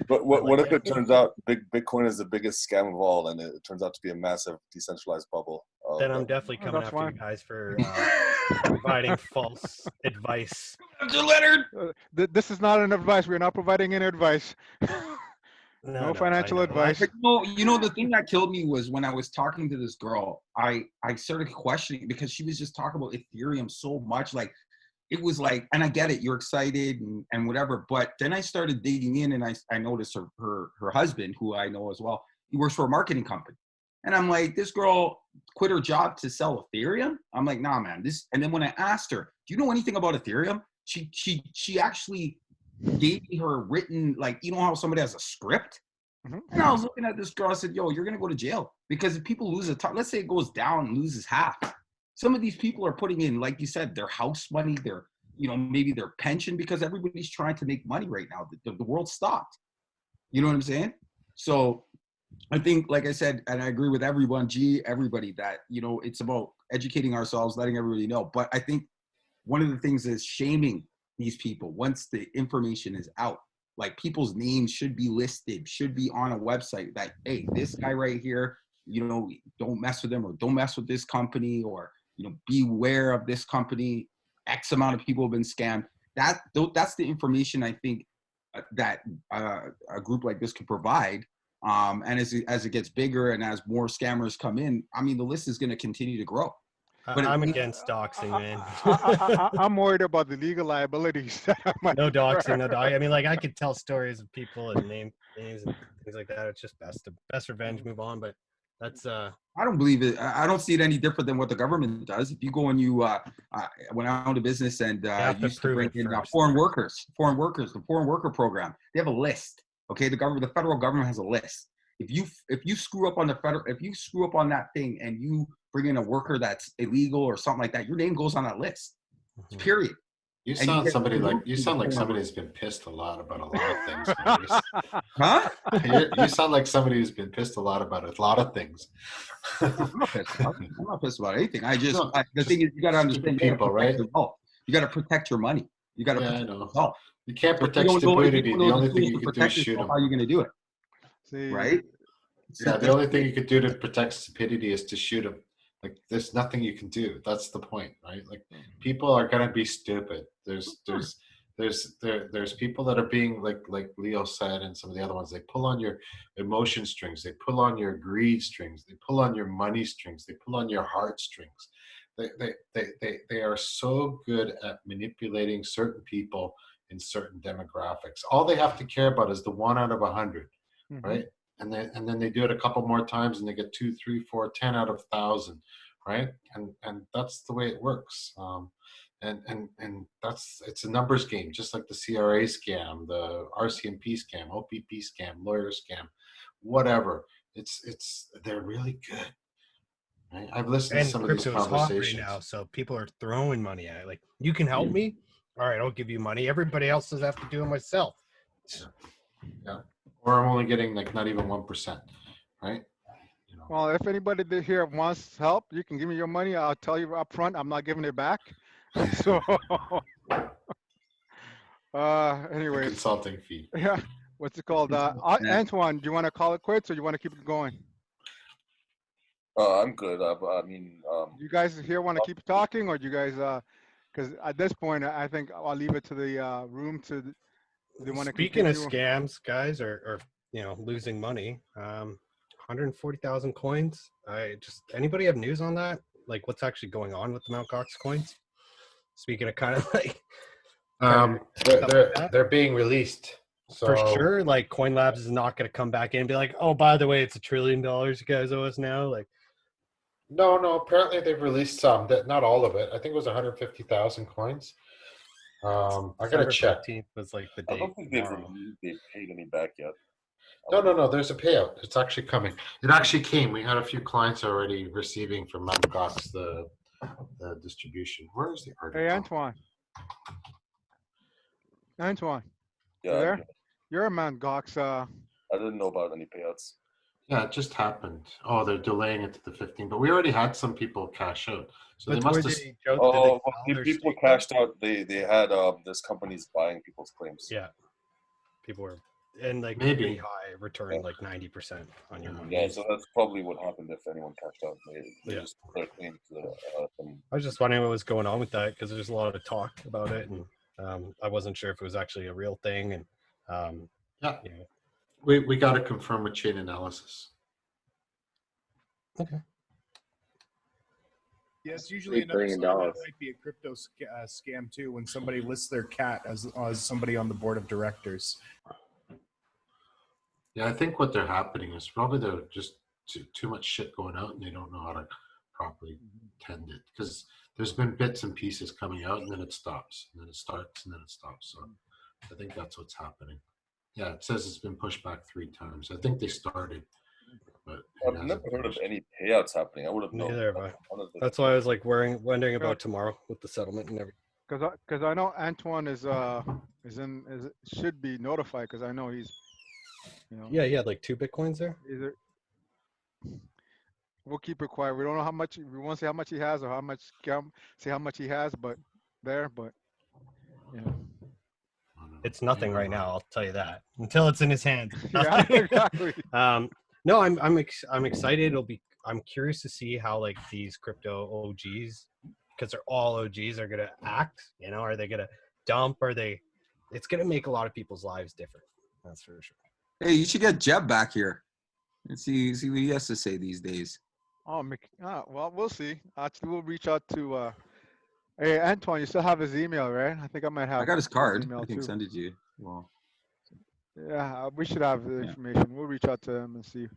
But what if it turns out Bitcoin is the biggest scam of all, and it turns out to be a massive decentralized bubble? Then I'm definitely coming after you guys for providing false advice. This is not an advice. We're not providing any advice. No financial advice. You know, the thing that killed me was when I was talking to this girl, I started questioning, because she was just talking about Ethereum so much. Like, it was like, and I get it, you're excited and whatever, but then I started digging in, and I noticed her husband, who I know as well, he works for a marketing company. And I'm like, this girl quit her job to sell Ethereum? I'm like, nah, man. And then when I asked her, do you know anything about Ethereum? She actually gave me her written, like, you know how somebody has a script? Mm-hmm. And I was looking at this girl, I said, yo, you're going to go to jail. Because if people lose let's say it goes down and loses half. Some of these people are putting in, like you said, their house money, their, you know, maybe their pension, because everybody's trying to make money right now. The world stopped. You know what I'm saying? So I think, like I said, and I agree with everybody, that, you know, it's about educating ourselves, letting everybody know. But I think one of the things is shaming these people once the information is out. Like, people's names should be listed, should be on a website that, hey, this guy right here, you know, don't mess with him, or don't mess with this company, or, you know, beware of this company. X amount of people have been scammed. That's the information I think that a group like this could provide. And as it gets bigger and as more scammers come in, I mean, the list is going to continue to grow. But I'm against doxing, man. I'm worried about the legal liabilities. That I might No doxing, incur. no dog. I mean, like I could tell stories of people and names and things like that. It's just best revenge, move on. But that's I don't believe it. I don't see it any different than what the government does. If you go and you, when I owned a business and used to bring in foreign workers, the foreign worker program, they have a list. Okay, the federal government has a list. If you screw up on that thing and you bring in a worker that's illegal or something like that, your name goes on that list. Period. You sound like somebody who's been pissed a lot about a lot of things. Maurice. Huh? You sound like somebody who's been pissed a lot about a lot of things. I'm not pissed about anything. The thing is, you got to understand people, right? You got to protect your money. You got to protect yourself. You can't protect stupidity. The only thing you can do is shoot them. How are you going to do it? See, right? Yeah, the only thing you could do to protect stupidity is to shoot them. Like, there's nothing you can do. That's the point, right? Like, people are gonna be stupid. There's people that are being like Leo said, and some of the other ones. They pull on your emotion strings. They pull on your greed strings. They pull on your money strings. They pull on your heart strings. They are so good at manipulating certain people in certain demographics. All they have to care about is the 1 out of 100, right? And then they do it a couple more times and they get 2, 3, 4, 10 out of 1,000, right? And that's the way it works. And it's a numbers game, just like the CRA scam, the RCMP scam, OPP scam, lawyer scam, whatever. They're really good. Right? I've listened to some of these conversations. Right now, so people are throwing money at it. Like, you can help me? All right, I'll give you money. Everybody else does have to do it myself. Yeah. Or I'm only getting like not even 1%, right? You know. Well, if anybody here wants help, you can give me your money. I'll tell you up front, I'm not giving it back. So, anyways. Consulting fee. Yeah. What's it called? Antoine, do you want to call it quits or you want to keep it going? I'm good. I mean, you guys here want to keep talking, or do you guys? Because at this point, I think I'll leave it to the room to. They want to. Speaking of scams, guys, or losing money. 140,000 coins. Anybody have news on that? Like, what's actually going on with the Mt. Gox coins? Speaking of kind of like. They're being released. So, for sure, like Coin Labs is not going to come back in and be like, oh, by the way, it's $1 trillion you guys owe us now. Like, no. Apparently, they've released some. Not all of it. I think it was 150,000 coins. I gotta check. 13th was like the date. I don't think they've paid any back yet. No. There's a payout. It's actually coming. It actually came. We had a few clients already receiving from Mt. Gox the distribution. Where is the article? Hey, Antoine. Yeah, you there? You're a Mt. Gox. I didn't know about any payouts. Yeah, it just happened. Oh, they're delaying it to the 15th, but we already had some people cash out. So they must have. People cashed out. They had this company's buying people's claims. Yeah, people were like maybe pretty high return, like 90% on your money. Yeah, so that's probably what happened if anyone cashed out. They just put their claim to I was just wondering what was going on with that because there's a lot of talk about it, and I wasn't sure if it was actually a real thing. And we got to confirm with chain analysis. Okay. Yeah, it's usually another sign that might be a crypto scam too when somebody lists their cat as somebody on the board of directors. Yeah, I think what they're happening is probably they're just too much shit going out and they don't know how to properly tend it because there's been bits and pieces coming out and then it stops and then it starts and then it stops. So I think that's what's happening. Yeah, it says it's been pushed back 3 times. I think they started. But I've never heard of any payouts happening. I would have known. Neither have I. That's why I was like wondering about tomorrow with the settlement and everything. Because I know Antoine should be notified because I know he's. Yeah, he had like 2 Bitcoins there. We'll keep it quiet. We don't know how much. We won't say how much he has or how much. Say how much he has, but yeah. It's nothing right now. I'll tell you that until it's in his hands. Yeah, exactly. No, I'm excited. I'm curious to see how like these crypto OGs, because they're all OGs, are gonna act. Are they gonna dump? It's gonna make a lot of people's lives different. That's for sure. Hey, you should get Jeb back here. And see what he has to say these days. Oh, well, we'll see. Actually, we'll reach out to. Hey, Antoine, you still have his email, right? I think I might have. I got his card. email I can too. send it to you. Well, Yeah, we should have the Yeah. information. We'll reach out to him and see if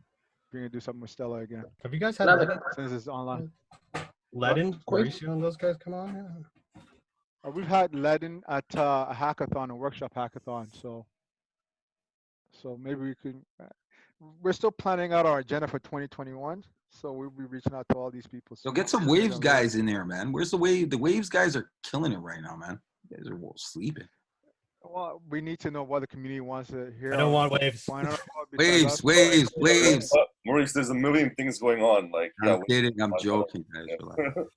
we can do something with Stella again. Have you guys had Another- Ledin, Since it's online. Mauricio, and those guys come on? Yeah. We've had Ledin at a hackathon, a workshop hackathon. So maybe we can. We're still planning out our agenda for 2021. So we'll be reaching out to all these people. so get some Waves guys in there, man. Where's the Wave? The Waves guys are killing it right now, man. You guys are sleeping. Well, we need to know what the community wants to hear. I don't want waves. Find out besides Waves, us. waves. Maurice, there's a million things going on. Like, I'm kidding. I'm joking, guys. Relax.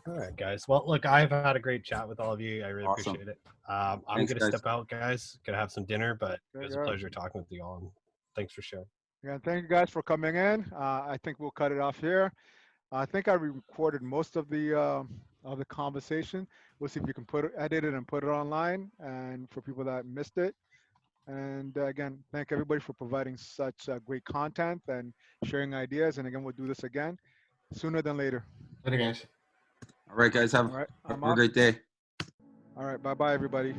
All right, guys. Well, look, I've had a great chat with all of you. I really Awesome. appreciate it. I'm Thanks, going to guys. step out, guys. Going to have some dinner, but it Okay, was a guys. pleasure talking with you all. And thanks for sharing. Yeah, thank you guys for coming in. I think we'll cut it off here. I think I recorded most of the conversation. We'll see if you can edit it and put it online, and for people that missed it. And again, thank everybody for providing such great content and sharing ideas. And again, we'll do this again sooner than later. Later, guys. All right, guys. Have All right, I'm a up. great day. All right, bye-bye, everybody.